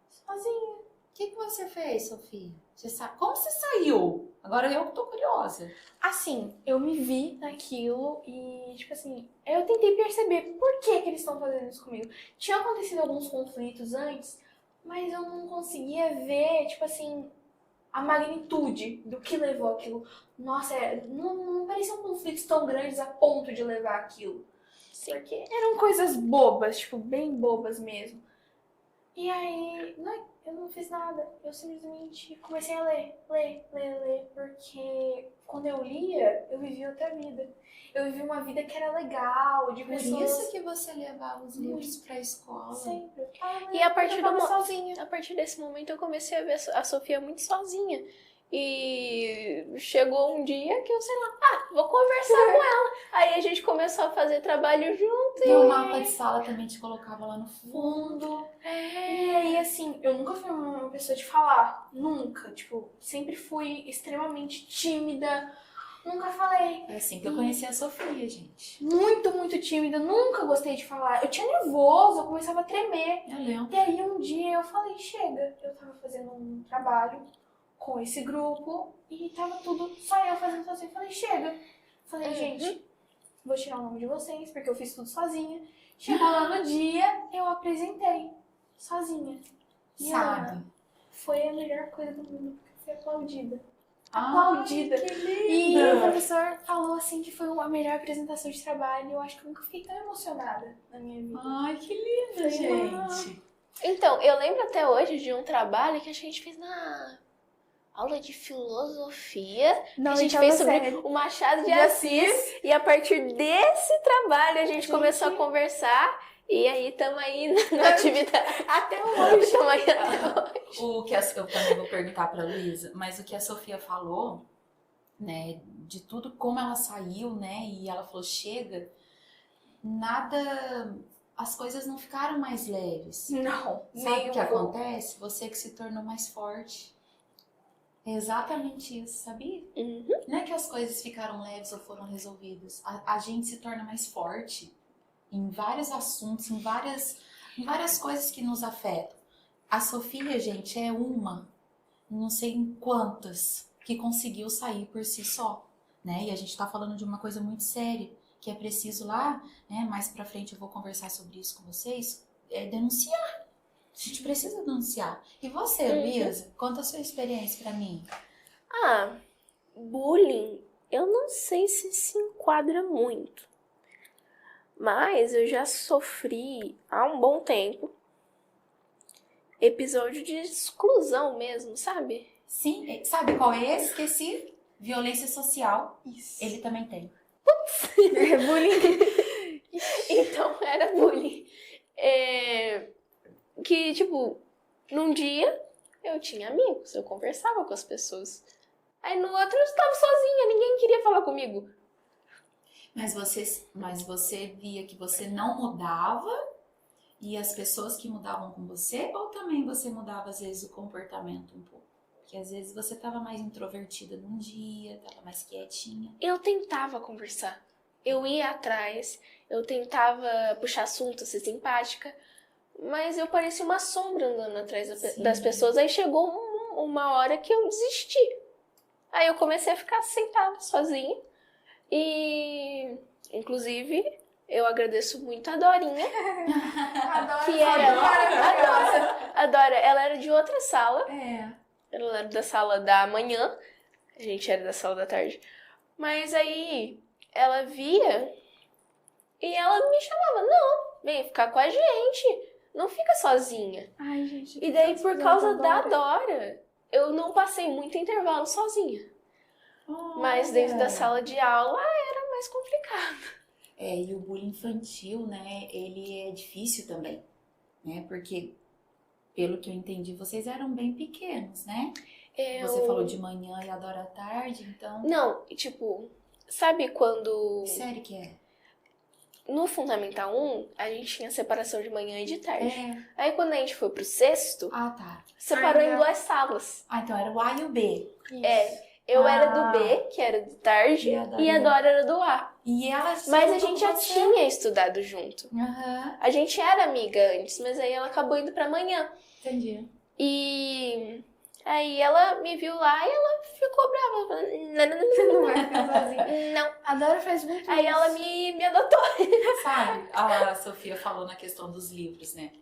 sozinha. O que você fez, Sofia? Você sabe? Como você saiu? Agora eu que tô curiosa. Assim, eu me vi naquilo e, tipo assim, eu tentei perceber por que eles estão fazendo isso comigo. Tinha acontecido alguns conflitos antes, mas eu não conseguia ver, tipo assim, a magnitude do que levou aquilo. Nossa, não pareciam conflitos tão grandes a ponto de levar aquilo. Sim. Porque eram coisas bobas, tipo, bem bobas mesmo. E aí, eu não fiz nada. Eu simplesmente comecei a ler, porque quando eu lia, eu vivia outra vida. Eu vivia uma vida que era legal, de Por pessoas... isso que você levava os livros pra escola. Sempre. E a partir eu tava sozinha. A partir desse momento eu comecei a ver a Sofia muito sozinha. E chegou um dia que eu, sei lá, vou conversar com ela. Aí a gente começou a fazer trabalho junto. E o mapa de sala também te colocava lá no fundo. E aí, assim, eu nunca fui uma pessoa de falar. Nunca. Tipo, sempre fui extremamente tímida. Nunca falei. É assim que eu conheci a Sofia, gente. Muito, muito tímida. Nunca gostei de falar. Eu tinha nervoso, eu começava a tremer. Eu lembro. E aí, um dia eu falei, chega. Eu tava fazendo um trabalho com esse grupo e tava tudo só eu fazendo sozinha. Eu falei, chega. Falei, gente, vou tirar o nome de vocês, porque eu fiz tudo sozinha. Chegou lá no dia, eu apresentei. Sozinha. E Sabe? foi a melhor coisa do mundo, porque eu fui aplaudida. Ai, Aplaudida. que E linda. o professor falou assim que foi a melhor apresentação de trabalho. Eu acho que eu nunca fiquei tão emocionada na minha vida. Ai, que linda, gente. Então, eu lembro até hoje de um trabalho que a gente fez na aula de filosofia. Não, a gente oitava fez sobre série. o Machado de De Assis. E a partir desse trabalho a gente começou a conversar. E aí estamos aí na atividade. Até hoje. Estamos aí até hoje. O que eu também vou perguntar pra Luísa, mas o que a Sofia falou, né, de tudo como ela saiu, né, e ela falou, chega, nada, as coisas não ficaram mais leves. Não. Sabe o que acontece? Você que se tornou mais forte. É exatamente isso, sabia? Uhum. Não é que as coisas ficaram leves ou foram resolvidas. A gente se torna mais forte em vários assuntos, em várias coisas que nos afetam. A Sofia, gente, é uma, não sei em quantas, que conseguiu sair por si só, né? E a gente tá falando de uma coisa muito séria, que é preciso lá, né? Mais pra frente eu vou conversar sobre isso com vocês, denunciar. A gente precisa denunciar. E você, Luísa? Conta a sua experiência pra mim. Bullying, eu não sei se enquadra muito. Mas eu já sofri há um bom tempo episódio de exclusão mesmo, sabe? Sim, sabe qual é esse? Esqueci. Violência social. Isso. Ele também tem. Bullying. Então, era bullying. Que, tipo, num dia eu tinha amigos, eu conversava com as pessoas. Aí no outro eu estava sozinha, ninguém queria falar comigo. Mas você via que você não mudava e as pessoas que mudavam com você? Ou também você mudava, às vezes, o comportamento um pouco? Porque, às vezes, você estava mais introvertida num dia, estava mais quietinha. Eu tentava conversar. Eu ia atrás, eu tentava puxar assunto, ser simpática. Mas eu parecia uma sombra andando atrás das pessoas. Aí chegou uma hora que eu desisti. Aí eu comecei a ficar sentada sozinha. E, inclusive, eu agradeço muito a Dorinha. Adoro. Que era a Dora, ela era de outra sala. Ela era da sala da manhã. A gente era da sala da tarde. Mas aí ela via e ela me chamava. Não, vem ficar com a gente. Não fica sozinha. Ai, gente. E daí, por causa da Dora, eu não passei muito intervalo sozinha. Mas dentro da sala de aula era mais complicado. E o bullying infantil, né, ele é difícil também, né, porque, pelo que eu entendi, vocês eram bem pequenos, né? Você falou de manhã e adora à tarde, então... Não, tipo, sabe quando... Que série que é? No Fundamental 1, a gente tinha separação de manhã e de tarde. Aí quando a gente foi pro sexto, Tá. separou em 2 salas. Então era o A e o B. Eu era do B, que era de tarde, e a Dora era do A. E ela Mas a gente já tinha estudado junto. Aham. A gente era amiga antes, mas aí ela acabou indo pra manhã. Entendi. E aí ela me viu lá e ela ficou brava. Falando, Você não vai ficar sozinha. não. A Dora faz muito Aí isso. ela me adotou. Sabe, a Sofia falou na questão dos livros, né?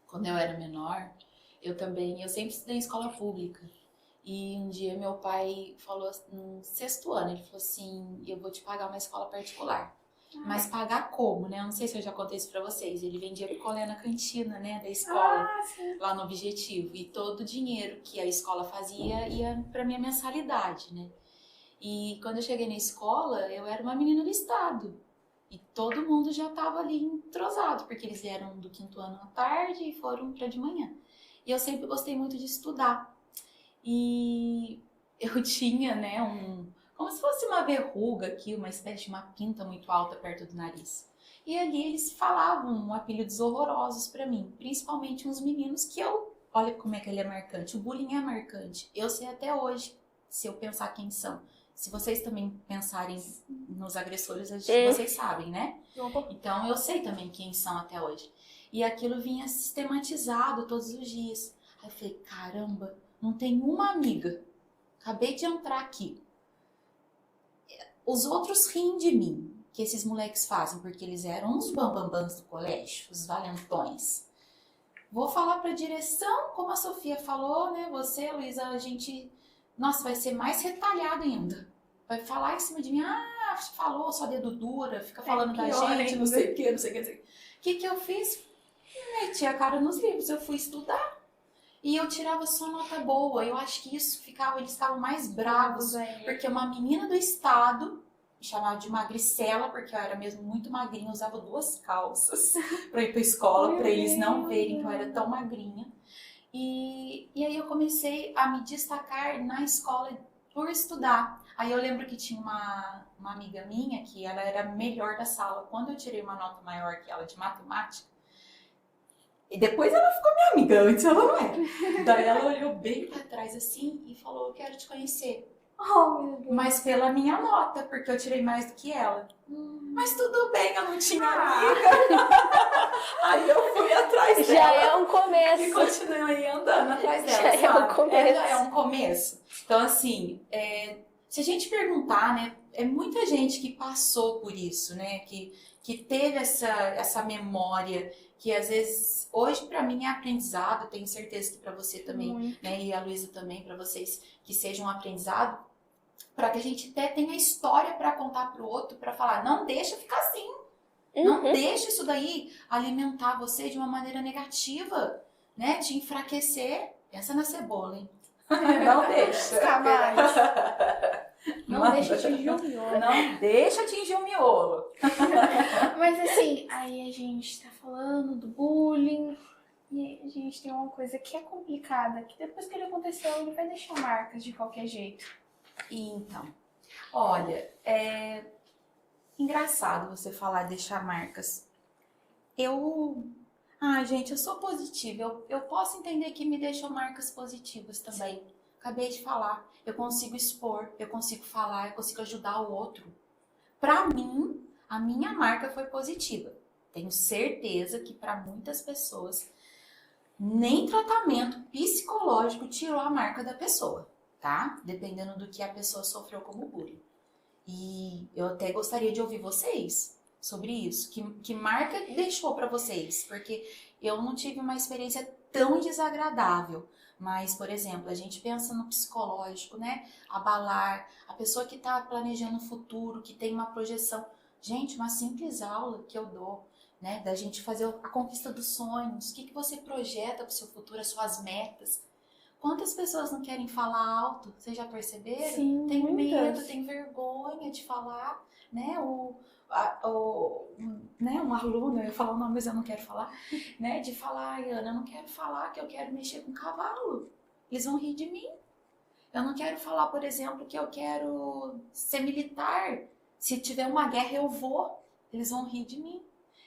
Quando eu era menor, eu sempre estudei em escola pública. E um dia meu pai falou, no 6º ano, ele falou assim, eu vou te pagar uma escola particular. Mas pagar como, né? Eu não sei se eu já contei isso pra vocês. Ele vendia picolé na cantina, né, da escola, lá no Objetivo. E todo o dinheiro que a escola fazia ia pra minha mensalidade, né? E quando eu cheguei na escola, eu era uma menina do estado. E todo mundo já tava ali entrosado, porque eles vieram do 5º ano à tarde e foram pra de manhã. E eu sempre gostei muito de estudar. E eu tinha, né, como se fosse uma verruga aqui, uma espécie de uma pinta muito alta perto do nariz. E ali eles falavam apelidos horrorosos pra mim, principalmente uns meninos que olha como é que ele é marcante, o bullying é marcante. Eu sei até hoje, se eu pensar quem são. Se vocês também pensarem nos agressores, vocês sabem, né? Então eu sei também quem são até hoje. E aquilo vinha sistematizado todos os dias. Aí eu falei, caramba, não tem uma amiga. Acabei de entrar aqui. Os outros riem de mim, que esses moleques fazem, porque eles eram uns bambambãs do colégio, os valentões. Vou falar pra direção, como a Sofia falou, né? Você, Luísa, a gente... Nossa, vai ser mais retalhado ainda. Vai falar em cima de mim, falou, sua dedo dura, fica falando da gente, não sei o que, não sei o que. O que eu fiz? Meti a cara nos livros, eu fui estudar. E eu tirava só nota boa. Eu acho que isso eles ficavam mais bravos. Porque uma menina do estado me chamava de magricela, porque eu era mesmo muito magrinha, usava 2 calças pra ir pra escola, pra eles não verem que eu era tão magrinha. E aí eu comecei a me destacar na escola por estudar. Aí eu lembro que tinha uma amiga minha que ela era a melhor da sala. Quando eu tirei uma nota maior que ela de matemática, e depois ela ficou minha amiga, antes ela não era. Daí ela olhou bem pra trás assim e falou, eu quero te conhecer. Oh, meu Deus. Mas pela minha nota, porque eu tirei mais do que ela. Mas tudo bem, eu não tinha amiga. Aí eu fui atrás dela. Já é um começo. E continuei andando atrás dela, Já é um começo. Já é um começo. Então, assim, se a gente perguntar, né, é muita gente que passou por isso, né, que que teve essa memória, que às vezes, hoje para mim é aprendizado, tenho certeza que para você também, Muito. né, e a Luísa também, para vocês, que seja um aprendizado, para que a gente até tenha história para contar pro outro, para falar, não deixa ficar assim, não deixa isso daí alimentar você de uma maneira negativa, né, te enfraquecer. Pensa na cebola, hein? Não deixa. Trabalhos. Não deixa atingir o miolo. Não deixa atingir o miolo. Mas assim, aí a gente tá falando do bullying e a gente tem uma coisa que é complicada, que depois que ele aconteceu, ele vai deixar marcas de qualquer jeito. Então, olha, é engraçado você falar deixar marcas. Gente, eu sou positiva. Eu posso entender que me deixam marcas positivas também. Sim. Acabei de falar. Eu consigo expor, eu consigo falar, eu consigo ajudar o outro. Pra mim, a minha marca foi positiva. Tenho certeza que para muitas pessoas, nem tratamento psicológico tirou a marca da pessoa, tá? Dependendo do que a pessoa sofreu como bullying. E eu até gostaria de ouvir vocês sobre isso. Que marca deixou para vocês? Porque eu não tive uma experiência tão desagradável. Mas, por exemplo, a gente pensa no psicológico, né? Abalar, a pessoa que está planejando o futuro, que tem uma projeção. Gente, uma simples aula que eu dou, né? Da gente fazer a conquista dos sonhos. O que você projeta para o seu futuro, as suas metas. Quantas pessoas não querem falar alto? Vocês já perceberam? Sim, tem muitas. medo, tem vergonha de falar, né? Um aluno, eu ia falar o nome, mas eu não quero falar, né? De falar, ai, Ana, eu não quero falar que eu quero mexer com cavalo. Eles vão rir de mim. Eu não quero falar, por exemplo, que eu quero ser militar. Se tiver uma guerra, eu vou. Eles vão rir de mim.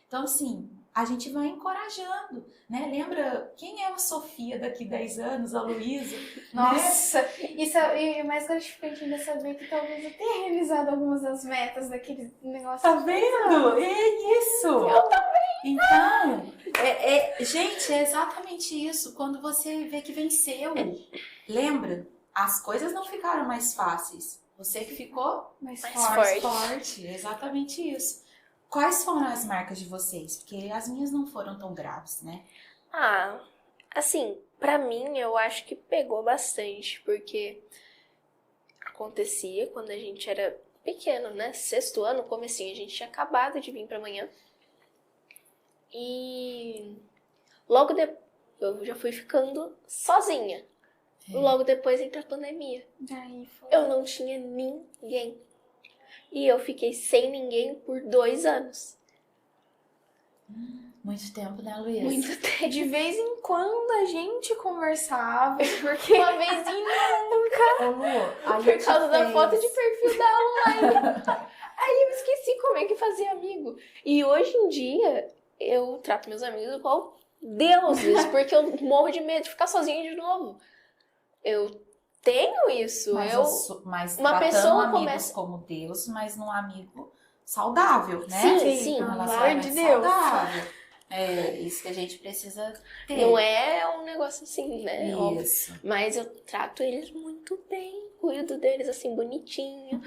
Então, assim, a gente vai encorajando, né? Lembra quem é a Sofia daqui 10 anos, a Luísa? Nossa, isso é mais gratificante ainda saber que talvez eu tenha realizado algumas das metas daquele negócio. Tá vendo? É isso! Eu também! Então, gente, é exatamente isso. Quando você vê que venceu, lembra? As coisas não ficaram mais fáceis. Você que ficou Mais forte. Exatamente isso. Quais foram as marcas de vocês? Porque as minhas não foram tão graves, né? Assim, pra mim eu acho que pegou bastante, porque acontecia quando a gente era pequeno, né? 6º ano, comecinho, a gente tinha acabado de vir pra manhã. E logo depois eu já fui ficando sozinha. Logo depois entra a pandemia. Daí foi. Eu não tinha ninguém. E eu fiquei sem ninguém por 2 anos. Muito tempo, né, Luísa? Muito tempo. De vez em quando a gente conversava, porque Uma vez em nunca. Ô, Lu, a Por gente causa da fez- foto de perfil da online. Aí eu esqueci como é que fazia amigo. E hoje em dia, eu trato meus amigos igual deuses, porque eu morro de medo de ficar sozinha de novo. Eu tenho isso. Mas uma tratando pessoa amigos começa- como Deus, mas num amigo saudável, né? Sim, Um pelo amor relacionamento de Deus. saudável. É isso que a gente precisa ter. Não é um negócio assim, né? Óbvio. Isso. Mas eu trato eles muito bem. Cuido deles assim, bonitinho.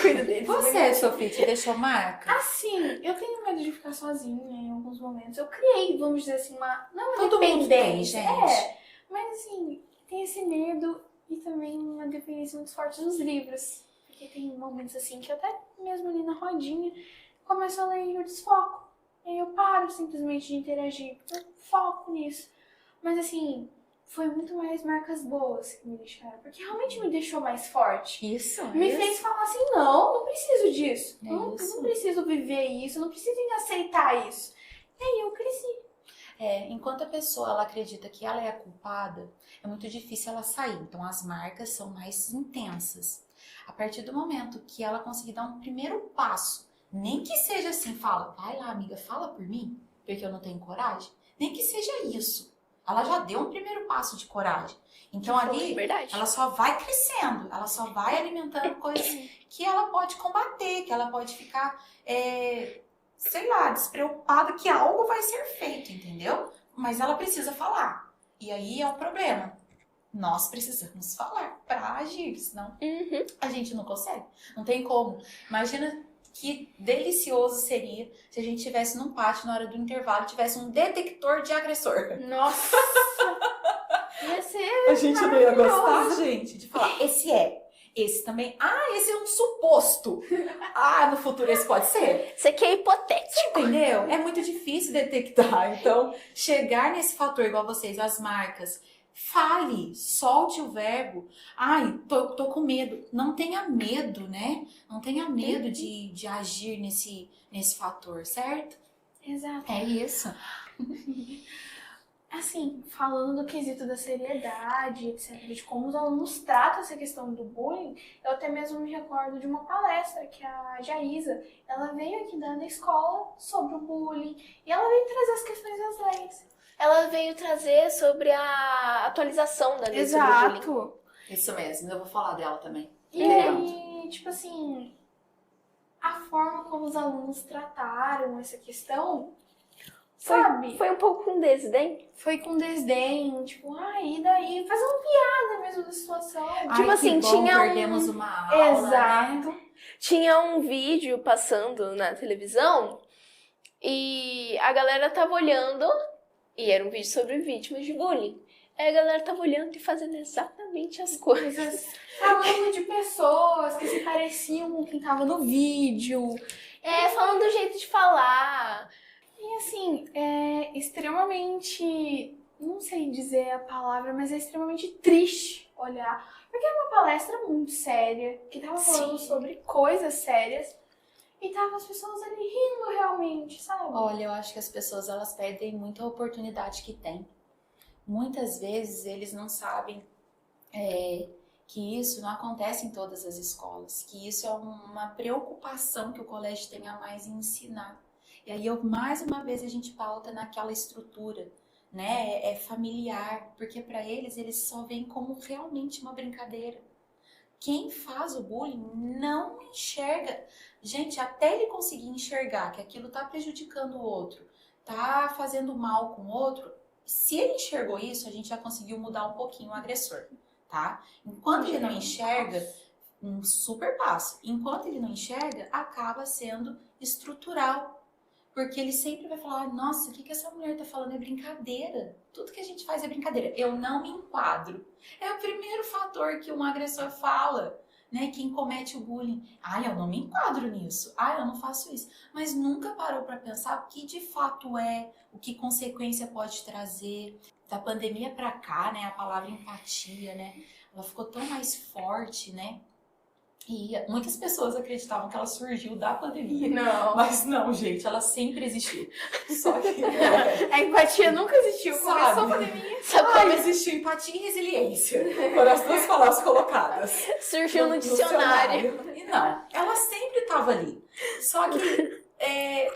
cuida deles. Você, Sofia, te deixou marca? Assim, eu tenho medo de ficar sozinha em alguns momentos. Eu criei, vamos dizer assim, não uma Todo mundo tem, dependência. gente. Mas assim, tem esse medo e também uma dependência muito forte dos livros. Porque tem momentos assim que eu até mesmo ali na rodinha começo a ler e eu desfoco. E aí eu paro simplesmente de interagir, porque eu foco nisso. Mas assim, foi muito mais marcas boas que me deixaram, porque realmente me deixou mais forte. Isso. Me fez falar assim, não preciso disso. É Não isso. preciso viver isso, não preciso aceitar isso. E aí eu cresci. Enquanto a pessoa ela acredita que ela é a culpada, é muito difícil ela sair. Então as marcas são mais intensas. A partir do momento que ela conseguir dar um primeiro passo, nem que seja assim, fala, vai lá, amiga, fala por mim, porque eu não tenho coragem. Nem que seja isso. Ela já deu um primeiro passo de coragem. Então ali, Verdade. ela só vai crescendo, ela só vai alimentando coisas que ela pode combater, que ela pode ficar, sei lá, despreocupada que algo vai ser feito, entendeu? Mas ela precisa falar. E aí é o problema. Nós precisamos falar para agir, senão a gente não consegue. Não tem como. Imagina que delicioso seria se a gente tivesse num pátio, na hora do intervalo, tivesse um detector de agressor. Nossa! Ia ser A gente não ia gostar, maravilhoso. gente, de falar, esse também, esse é um suposto. No futuro esse pode ser. Isso aqui é hipotético. Entendeu? É muito difícil detectar. Então, chegar nesse fator, igual vocês, as marcas, fale, solte o verbo. Tô com medo. Não tenha medo, né? Não tenha medo de agir nesse fator, certo? Exato. É isso. Assim, falando do quesito da seriedade, etc., de como os alunos tratam essa questão do bullying, eu até mesmo me recordo de uma palestra que a Jaísa, ela veio aqui na escola sobre o bullying, e ela veio trazer as questões das leis. Ela veio trazer sobre a atualização da lei sobre o bullying. Exato. Isso mesmo, eu vou falar dela também. E aí, tipo assim, a forma como os alunos trataram essa questão, sabe? Foi um pouco com desdém. Foi com desdém, tipo, e daí? Faz uma piada mesmo da situação. Tipo assim, que bom, tinha perdemos uma aula, Exato. né? Tinha um vídeo passando na televisão e a galera tava olhando, e era um vídeo sobre vítimas de bullying. Aí a galera tava olhando e fazendo exatamente as coisas. Falando de pessoas que se pareciam com quem tava no vídeo. Falando do jeito de falar. E assim, é extremamente, não sei dizer a palavra, mas é extremamente triste olhar. Porque era uma palestra muito séria, que tava falando Sim. sobre coisas sérias. E tava as pessoas ali rindo realmente, sabe? Olha, eu acho que as pessoas, elas perdem muita oportunidade que tem. Muitas vezes eles não sabem que isso não acontece em todas as escolas, que isso é uma preocupação que o colégio tem a mais em ensinar. E aí, mais uma vez, a gente pauta naquela estrutura, né? É familiar, porque para eles só veem como realmente uma brincadeira. Quem faz o bullying não enxerga. Gente, até ele conseguir enxergar que aquilo tá prejudicando o outro, tá fazendo mal com o outro, se ele enxergou isso, a gente já conseguiu mudar um pouquinho o agressor, tá? Enquanto ele não enxerga, um super passo. Enquanto ele não enxerga, acaba sendo estrutural. Porque ele sempre vai falar, nossa, o que essa mulher tá falando é brincadeira. Tudo que a gente faz é brincadeira. Eu não me enquadro. É o primeiro fator que um agressor fala, né? Quem comete o bullying. Eu não me enquadro nisso. Eu não faço isso. Mas nunca parou para pensar o que de fato é, o que consequência pode trazer. Da pandemia para cá, né? A palavra empatia, né? Ela ficou tão mais forte, né? E muitas pessoas acreditavam que ela surgiu da pandemia. Não. Mas não, gente, ela sempre existiu. Só que A empatia nunca existiu. Sabe? Começou a pandemia. existiu empatia e resiliência. Foram as duas palavras colocadas. Surgiu no dicionário. E não, ela sempre estava ali. Só que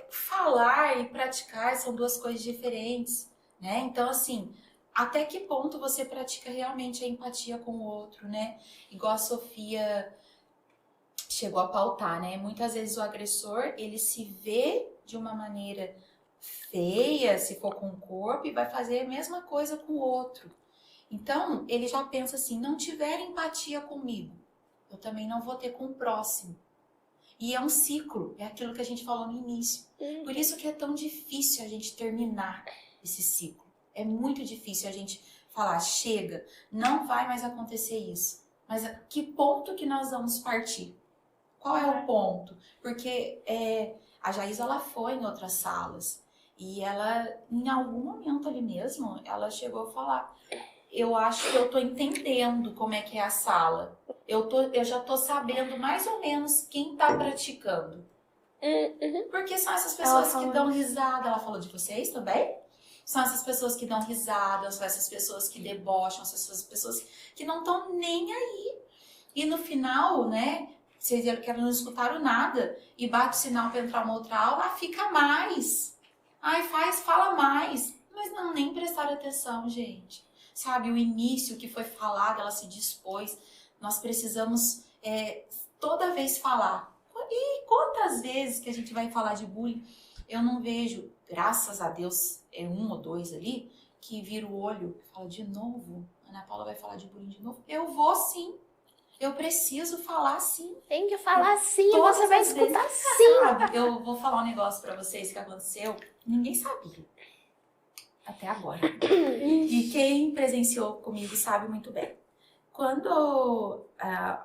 falar e praticar são duas coisas diferentes, né? Então, assim, até que ponto você pratica realmente a empatia com o outro, né? Igual a Sofia chegou a pautar, né? Muitas vezes o agressor, ele se vê de uma maneira feia, se for com o corpo, e vai fazer a mesma coisa com o outro. Então, ele já pensa assim, não tiver empatia comigo, eu também não vou ter com o próximo. E é um ciclo, é aquilo que a gente falou no início. Por isso que é tão difícil a gente terminar esse ciclo. É muito difícil a gente falar, chega, não vai mais acontecer isso. Mas a que ponto que nós vamos partir? Qual é o ponto? Porque a Jaísa, ela foi em outras salas e ela, em algum momento ali mesmo, ela chegou a falar, eu acho que eu tô entendendo como é que é a sala. Eu já tô sabendo mais ou menos quem tá praticando. Porque são essas pessoas que dão risada. Ela falou de vocês também? São essas pessoas que dão risada, são essas pessoas que debocham, são essas pessoas que não estão nem aí. E no final, né, vocês viram que não escutaram nada e bate o sinal para entrar uma outra aula, fica mais. Fala mais. Mas não, nem prestaram atenção, gente. Sabe, o início que foi falado, ela se dispôs. Nós precisamos toda vez falar. E quantas vezes que a gente vai falar de bullying, eu não vejo, graças a Deus, um ou dois ali, que vira o olho e fala de novo. Ana Paula vai falar de bullying de novo? Eu vou sim. Eu preciso falar sim. Tem que falar sim, Todas você vai as vezes. escutar sim. Sabe? Eu vou falar um negócio pra vocês que aconteceu. Ninguém sabia. Até agora. E quem presenciou comigo sabe muito bem. Quando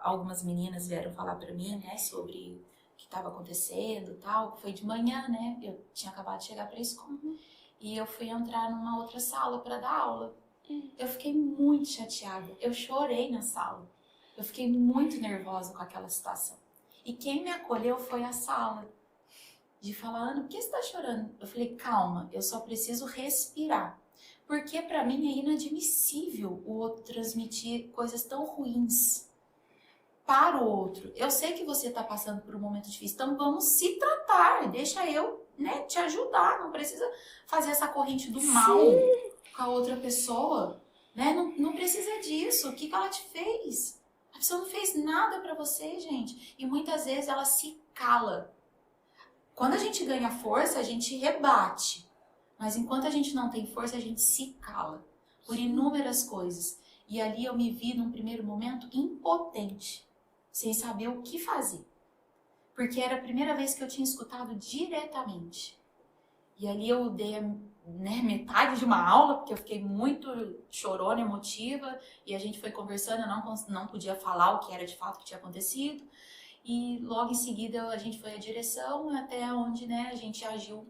algumas meninas vieram falar pra mim, né, sobre o que estava acontecendo e tal, foi de manhã, né? Eu tinha acabado de chegar pra escola. E eu fui entrar numa outra sala pra dar aula. Eu fiquei muito chateada. Eu chorei na sala. Eu fiquei muito nervosa com aquela situação. E quem me acolheu foi a sala. De falar, Ana, por que você tá chorando? Eu falei, calma, eu só preciso respirar. Porque pra mim é inadmissível o outro transmitir coisas tão ruins para o outro. Eu sei que você tá passando por um momento difícil, então vamos se tratar. Deixa eu, né, te ajudar. Não precisa fazer essa corrente do mal com a outra pessoa. Né? Não precisa disso. O que ela te fez? A pessoa não fez nada pra você, gente. E muitas vezes ela se cala. Quando a gente ganha força, a gente rebate. Mas enquanto a gente não tem força, a gente se cala. Por inúmeras coisas. E ali eu me vi, num primeiro momento, impotente. Sem saber o que fazer. Porque era a primeira vez que eu tinha escutado diretamente. E ali eu dei metade de uma aula, porque eu fiquei muito chorona, emotiva. E a gente foi conversando, eu não podia falar o que era de fato que tinha acontecido. E logo em seguida a gente foi à direção, até onde, né, a gente agiu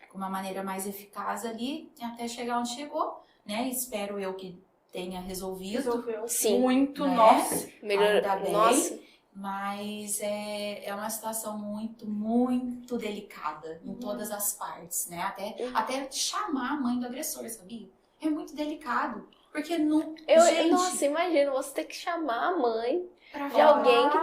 com uma maneira mais eficaz ali, até chegar onde chegou, né? Espero eu que tenha resolvido. Resolveu Sim. muito, Né? nossa. Melhor. Ainda bem. Nossa. Mas é uma situação muito, muito delicada em todas as partes, né? Até chamar a mãe do agressor, sabia? É muito delicado. Porque não. Gente, Nossa, imagina você ter que chamar a mãe Pra de alguém que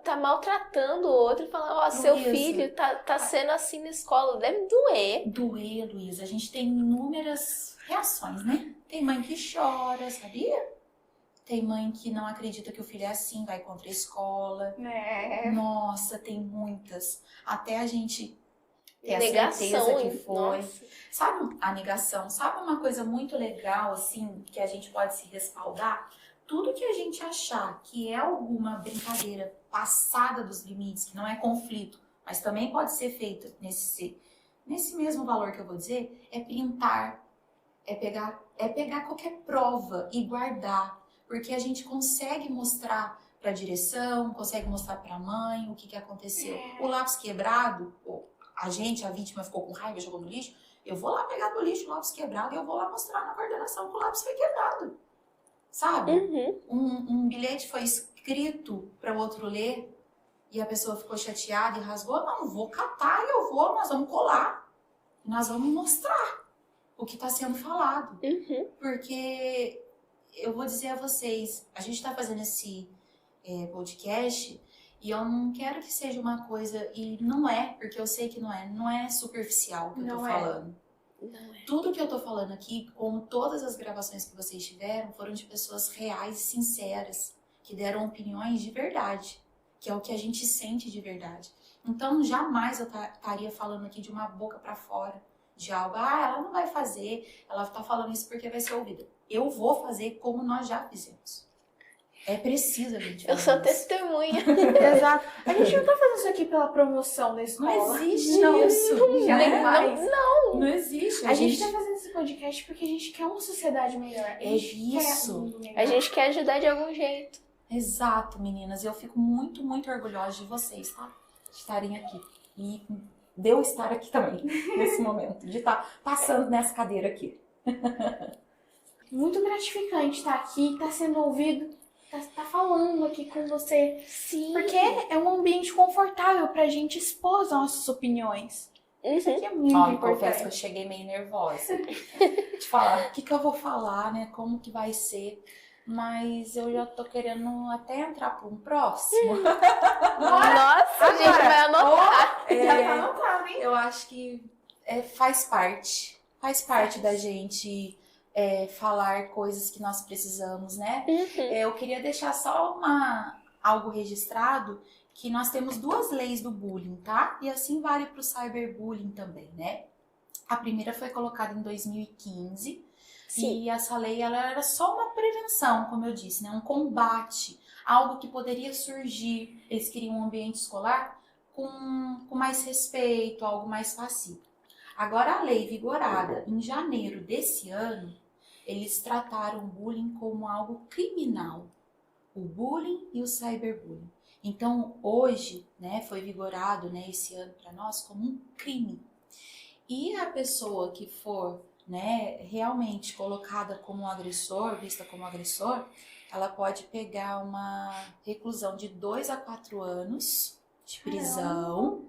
tá maltratando o outro e falar, ó, seu Luísa. filho tá sendo assim na escola. Deve doer. doer, Luísa. A gente tem inúmeras reações, né? Tem mãe que chora, sabia? Tem mãe que não acredita que o filho é assim, vai contra a escola. É. Nossa, tem muitas. Até a gente ter a Negação, certeza que hein? foi. Nossa. Sabe a negação? Sabe uma coisa muito legal, assim, que a gente pode se respaldar? Tudo que a gente achar que é alguma brincadeira passada dos limites, que não é conflito, mas também pode ser feito nesse mesmo valor que eu vou dizer, é printar, é pegar qualquer prova e guardar. Porque a gente consegue mostrar para a direção, consegue mostrar para a mãe o que aconteceu. O lápis quebrado, a vítima ficou com raiva, jogou no lixo, eu vou lá pegar do lixo o lápis quebrado e eu vou lá mostrar na coordenação que o lápis foi quebrado. Sabe? Uhum. Um bilhete foi escrito para o outro ler e a pessoa ficou chateada e rasgou. Não, vou catar e nós vamos colar. Nós vamos mostrar o que está sendo falado. Uhum. Porque eu vou dizer a vocês, a gente está fazendo esse podcast e eu não quero que seja uma coisa, e não é, porque eu sei que não é superficial o que eu tô falando. Não é. Tudo que eu tô falando aqui, como todas as gravações que vocês tiveram, foram de pessoas reais e sinceras, que deram opiniões de verdade, que é o que a gente sente de verdade. Então, jamais eu estaria falando aqui de uma boca para fora, de algo, ela não vai fazer, ela tá falando isso porque vai ser ouvida. Eu vou fazer como nós já fizemos. É preciso a gente fazer Eu sou isso. testemunha. Exato. A gente não tá fazendo isso aqui pela promoção da escola. Não existe Não. isso. Jamais. Não existe. A gente tá fazendo esse podcast porque a gente quer uma sociedade melhor. A gente isso. quer um mundo melhor. A gente quer ajudar de algum jeito. Exato, meninas. Eu fico muito, muito orgulhosa de vocês, tá? De estarem aqui. E de eu estar aqui também, nesse momento. De estar passando nessa cadeira aqui. Muito gratificante estar aqui, estar sendo ouvido, estar falando aqui com você. Sim. Porque é um ambiente confortável pra gente expor as nossas opiniões. Isso aqui é muito Ó, eu confesso que eu importante. cheguei meio nervosa. De falar, o que eu vou falar, né? Como que vai ser. Mas eu já tô querendo até entrar para um próximo. Nossa, a gente vai anotar. Já tá anotado, hein? Eu acho que faz parte. Faz parte da gente falar coisas que nós precisamos, né? Uhum. Eu queria deixar só algo registrado, que nós temos 2 leis do bullying, tá? E assim vale para o cyberbullying também, né? A primeira foi colocada em 2015. Sim. E essa lei, ela era só uma prevenção prevenção, como eu disse, né? Um combate, algo que poderia surgir. Eles queriam um ambiente escolar com mais respeito, algo mais pacífico. Agora, a lei vigorada em janeiro desse ano, eles trataram o bullying como algo criminal. O bullying e o cyberbullying. Então, hoje, né, foi vigorado, né, esse ano para nós como um crime. E a pessoa que for, né, realmente colocada como um agressor, vista como agressor, ela pode pegar uma reclusão de 2 a 4 anos de prisão.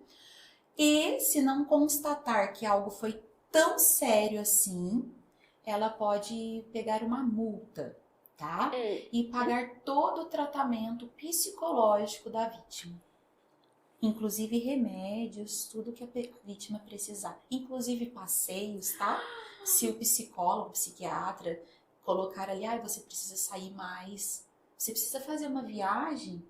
E se não constatar que algo foi tão sério assim, ela pode pegar uma multa, tá? E pagar todo o tratamento psicológico da vítima. Inclusive remédios, tudo que a vítima precisar. Inclusive passeios, tá? Se o psicólogo, o psiquiatra colocar ali, você precisa sair mais, você precisa fazer uma viagem.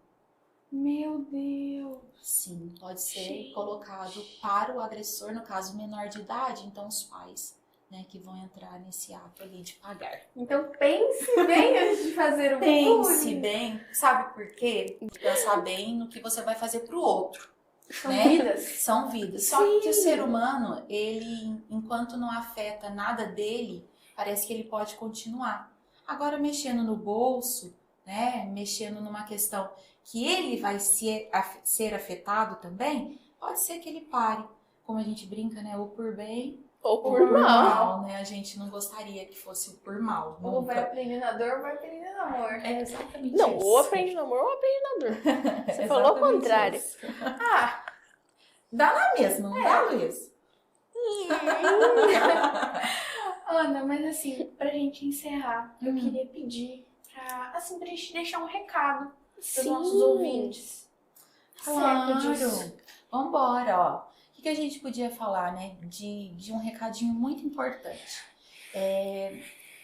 Meu Deus. Sim, pode ser colocado para o agressor, no caso menor de idade, então os pais, né, que vão entrar nesse ato ali de pagar. Então pense bem antes de fazer o Pense bullying. bem, sabe por quê? Pensar bem no que você vai fazer pro outro. São né? vidas. São vidas. Só que o ser humano, ele, enquanto não afeta nada dele, parece que ele pode continuar. Agora, mexendo no bolso, né? Mexendo numa questão que ele vai ser afetado também, pode ser que ele pare. Como a gente brinca, né? Ou por bem Ou por mal. né? A gente não gostaria que fosse por mal. Ou vai Nunca. aprender na dor, ou vai aprender no amor. É exatamente Não, isso. ou aprende no amor ou aprende na dor. Você falou o contrário. Isso. Dá na mesma, não dá, Luiz? Ana, mas assim, pra gente encerrar, eu queria pedir pra gente deixar um recado pros nossos ouvintes. Claro. Certo disso. Vambora, ó. O que a gente podia falar, né? De um recadinho muito importante.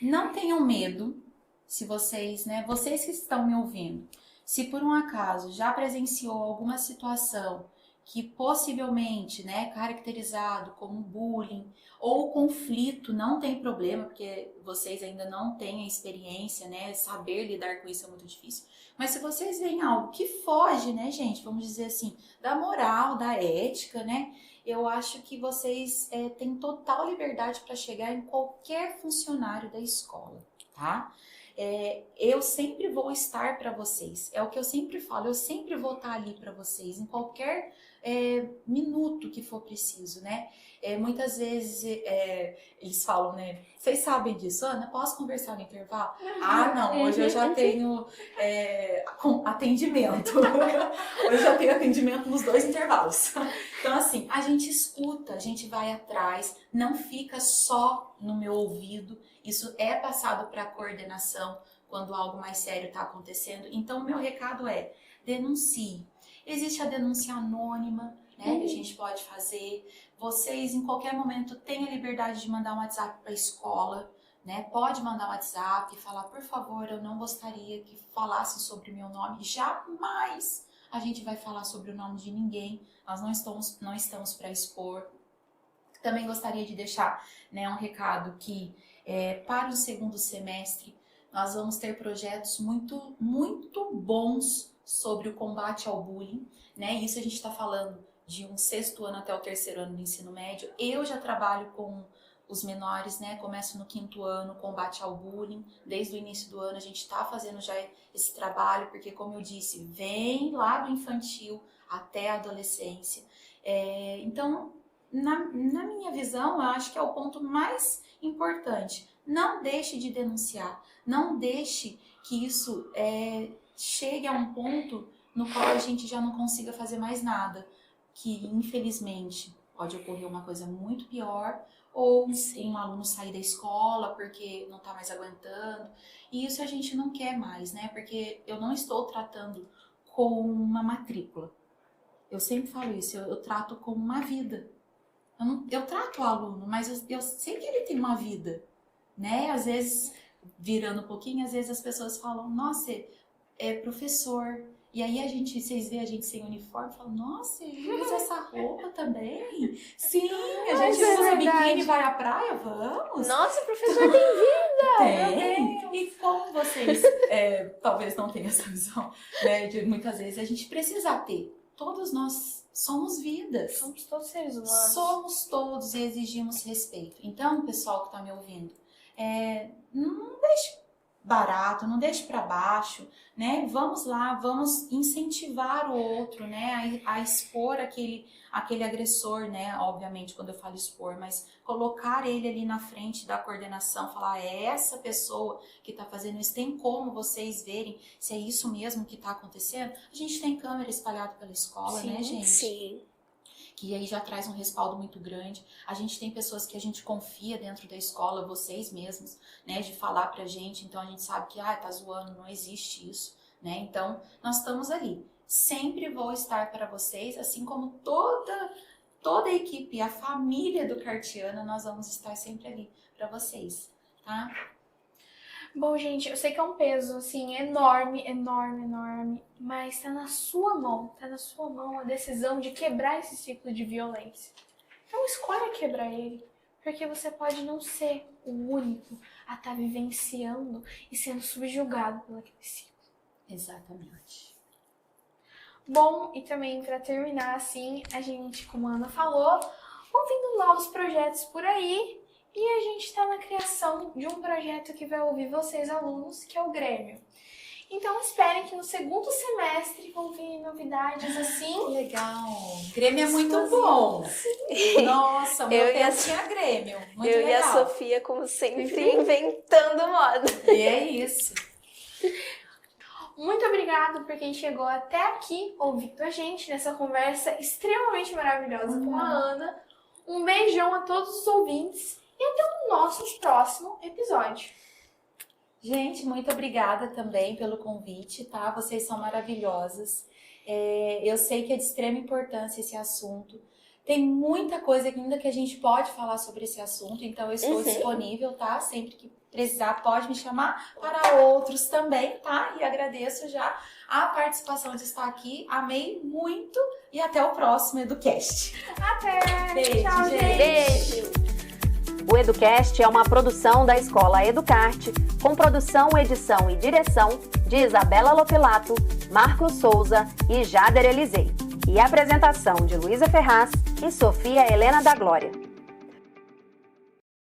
Não tenham medo, se vocês, né? Vocês que estão me ouvindo, se por um acaso já presenciou alguma situação que possivelmente, né, caracterizado como bullying ou conflito, não tem problema, porque vocês ainda não têm a experiência, né, saber lidar com isso é muito difícil. Mas se vocês veem algo que foge, né, gente, vamos dizer assim, da moral, da ética, né, eu acho que vocês têm total liberdade para chegar em qualquer funcionário da escola, tá? Eu sempre vou estar para vocês, é o que eu sempre falo, eu sempre vou estar ali para vocês, em qualquer minuto que for preciso, né? Muitas vezes eles falam, né? Vocês sabem disso, Ana? Posso conversar no intervalo? Não, hoje eu já tenho atendimento. Hoje eu já tenho atendimento nos 2 intervalos. Então, assim, a gente escuta, a gente vai atrás, não fica só no meu ouvido. Isso é passado para a coordenação quando algo mais sério está acontecendo. Então, o meu recado é: denuncie. Existe a denúncia anônima, né, que a gente pode fazer. Vocês, em qualquer momento, têm a liberdade de mandar um WhatsApp para a escola, né? Pode mandar um WhatsApp e falar, por favor, eu não gostaria que falassem sobre o meu nome. Jamais a gente vai falar sobre o nome de ninguém. Nós não estamos para expor. Também gostaria de deixar, né, um recado que para o 2º semestre nós vamos ter projetos muito, muito bons sobre o combate ao bullying, né? Isso a gente está falando de um 6º ano até o 3º ano do ensino médio. Eu já trabalho com os menores, né? Começo no 5º ano, combate ao bullying. Desde o início do ano a gente está fazendo já esse trabalho, porque, como eu disse, vem lá do infantil até a adolescência. Então, na minha visão, eu acho que é o ponto mais importante. Não deixe de denunciar, não deixe que isso chegue a um ponto no qual a gente já não consiga fazer mais nada, que infelizmente pode ocorrer uma coisa muito pior, ou um aluno sair da escola porque não está mais aguentando, e isso a gente não quer mais, né? Porque eu não estou tratando com uma matrícula. Eu sempre falo isso, eu trato como uma vida. Eu trato o aluno, mas eu sei que ele tem uma vida, né? Às vezes, virando um pouquinho, às vezes as pessoas falam, nossa, professor, E aí vocês veem a gente sem uniforme e falam, nossa, ele usa essa roupa também? Sim, a gente usa biquíni e vai à praia, vamos? Nossa, o professor tem vida! Tem. E como vocês talvez não tenham essa visão, né, de muitas vezes a gente precisa ter. Todos nós somos vidas. Somos todos seres humanos. Somos todos e exigimos respeito. Então, pessoal que está me ouvindo, não deixe barato, não deixe para baixo, né? Vamos lá, vamos incentivar o outro, né? A expor aquele agressor, né? Obviamente, quando eu falo expor, mas colocar ele ali na frente da coordenação, falar, é essa pessoa que está fazendo isso, tem como vocês verem se é isso mesmo que está acontecendo? A gente tem câmera espalhada pela escola, Sim, né, gente? Sim. Que aí já traz um respaldo muito grande. A gente tem pessoas que a gente confia dentro da escola, vocês mesmos, né, de falar pra gente, então a gente sabe que, tá zoando, não existe isso, né, então nós estamos ali. Sempre vou estar para vocês, assim como toda a equipe, a família do Cartiana, nós vamos estar sempre ali para vocês, tá? Bom, gente, eu sei que é um peso, assim, enorme, mas tá na sua mão a decisão de quebrar esse ciclo de violência. Então escolha quebrar ele, porque você pode não ser o único a estar vivenciando e sendo subjugado por aquele ciclo. Exatamente. Bom, e também para terminar, assim, a gente, como a Ana falou, ouvindo lá os projetos por aí, e a gente está na criação de um projeto que vai ouvir vocês, alunos, que é o Grêmio. Então, esperem que no segundo semestre vão vir novidades assim. Legal. Grêmio é muito bom. Nossa, meu tempo tinha Grêmio. Muito legal. Eu e a Sofia, como sempre, inventando moda. E é isso. Muito obrigada por quem chegou até aqui ouvindo a gente nessa conversa extremamente maravilhosa com a Ana. Um beijão a todos os ouvintes. E até o nosso próximo episódio. Gente, muito obrigada também pelo convite, tá? Vocês são maravilhosas. Eu sei que é de extrema importância esse assunto. Tem muita coisa ainda que a gente pode falar sobre esse assunto, então eu estou disponível, tá? Sempre que precisar, pode me chamar para outros também, tá? E agradeço já a participação de estar aqui. Amei muito e até o próximo EduCast. Até! Beijo, Tchau, gente! Beijo! O EduCast é uma produção da Escola Educarte, com produção, edição e direção de Isabela Lopilato, Marcos Souza e Jader Elisei. E apresentação de Luísa Ferraz e Sofia Helena da Glória.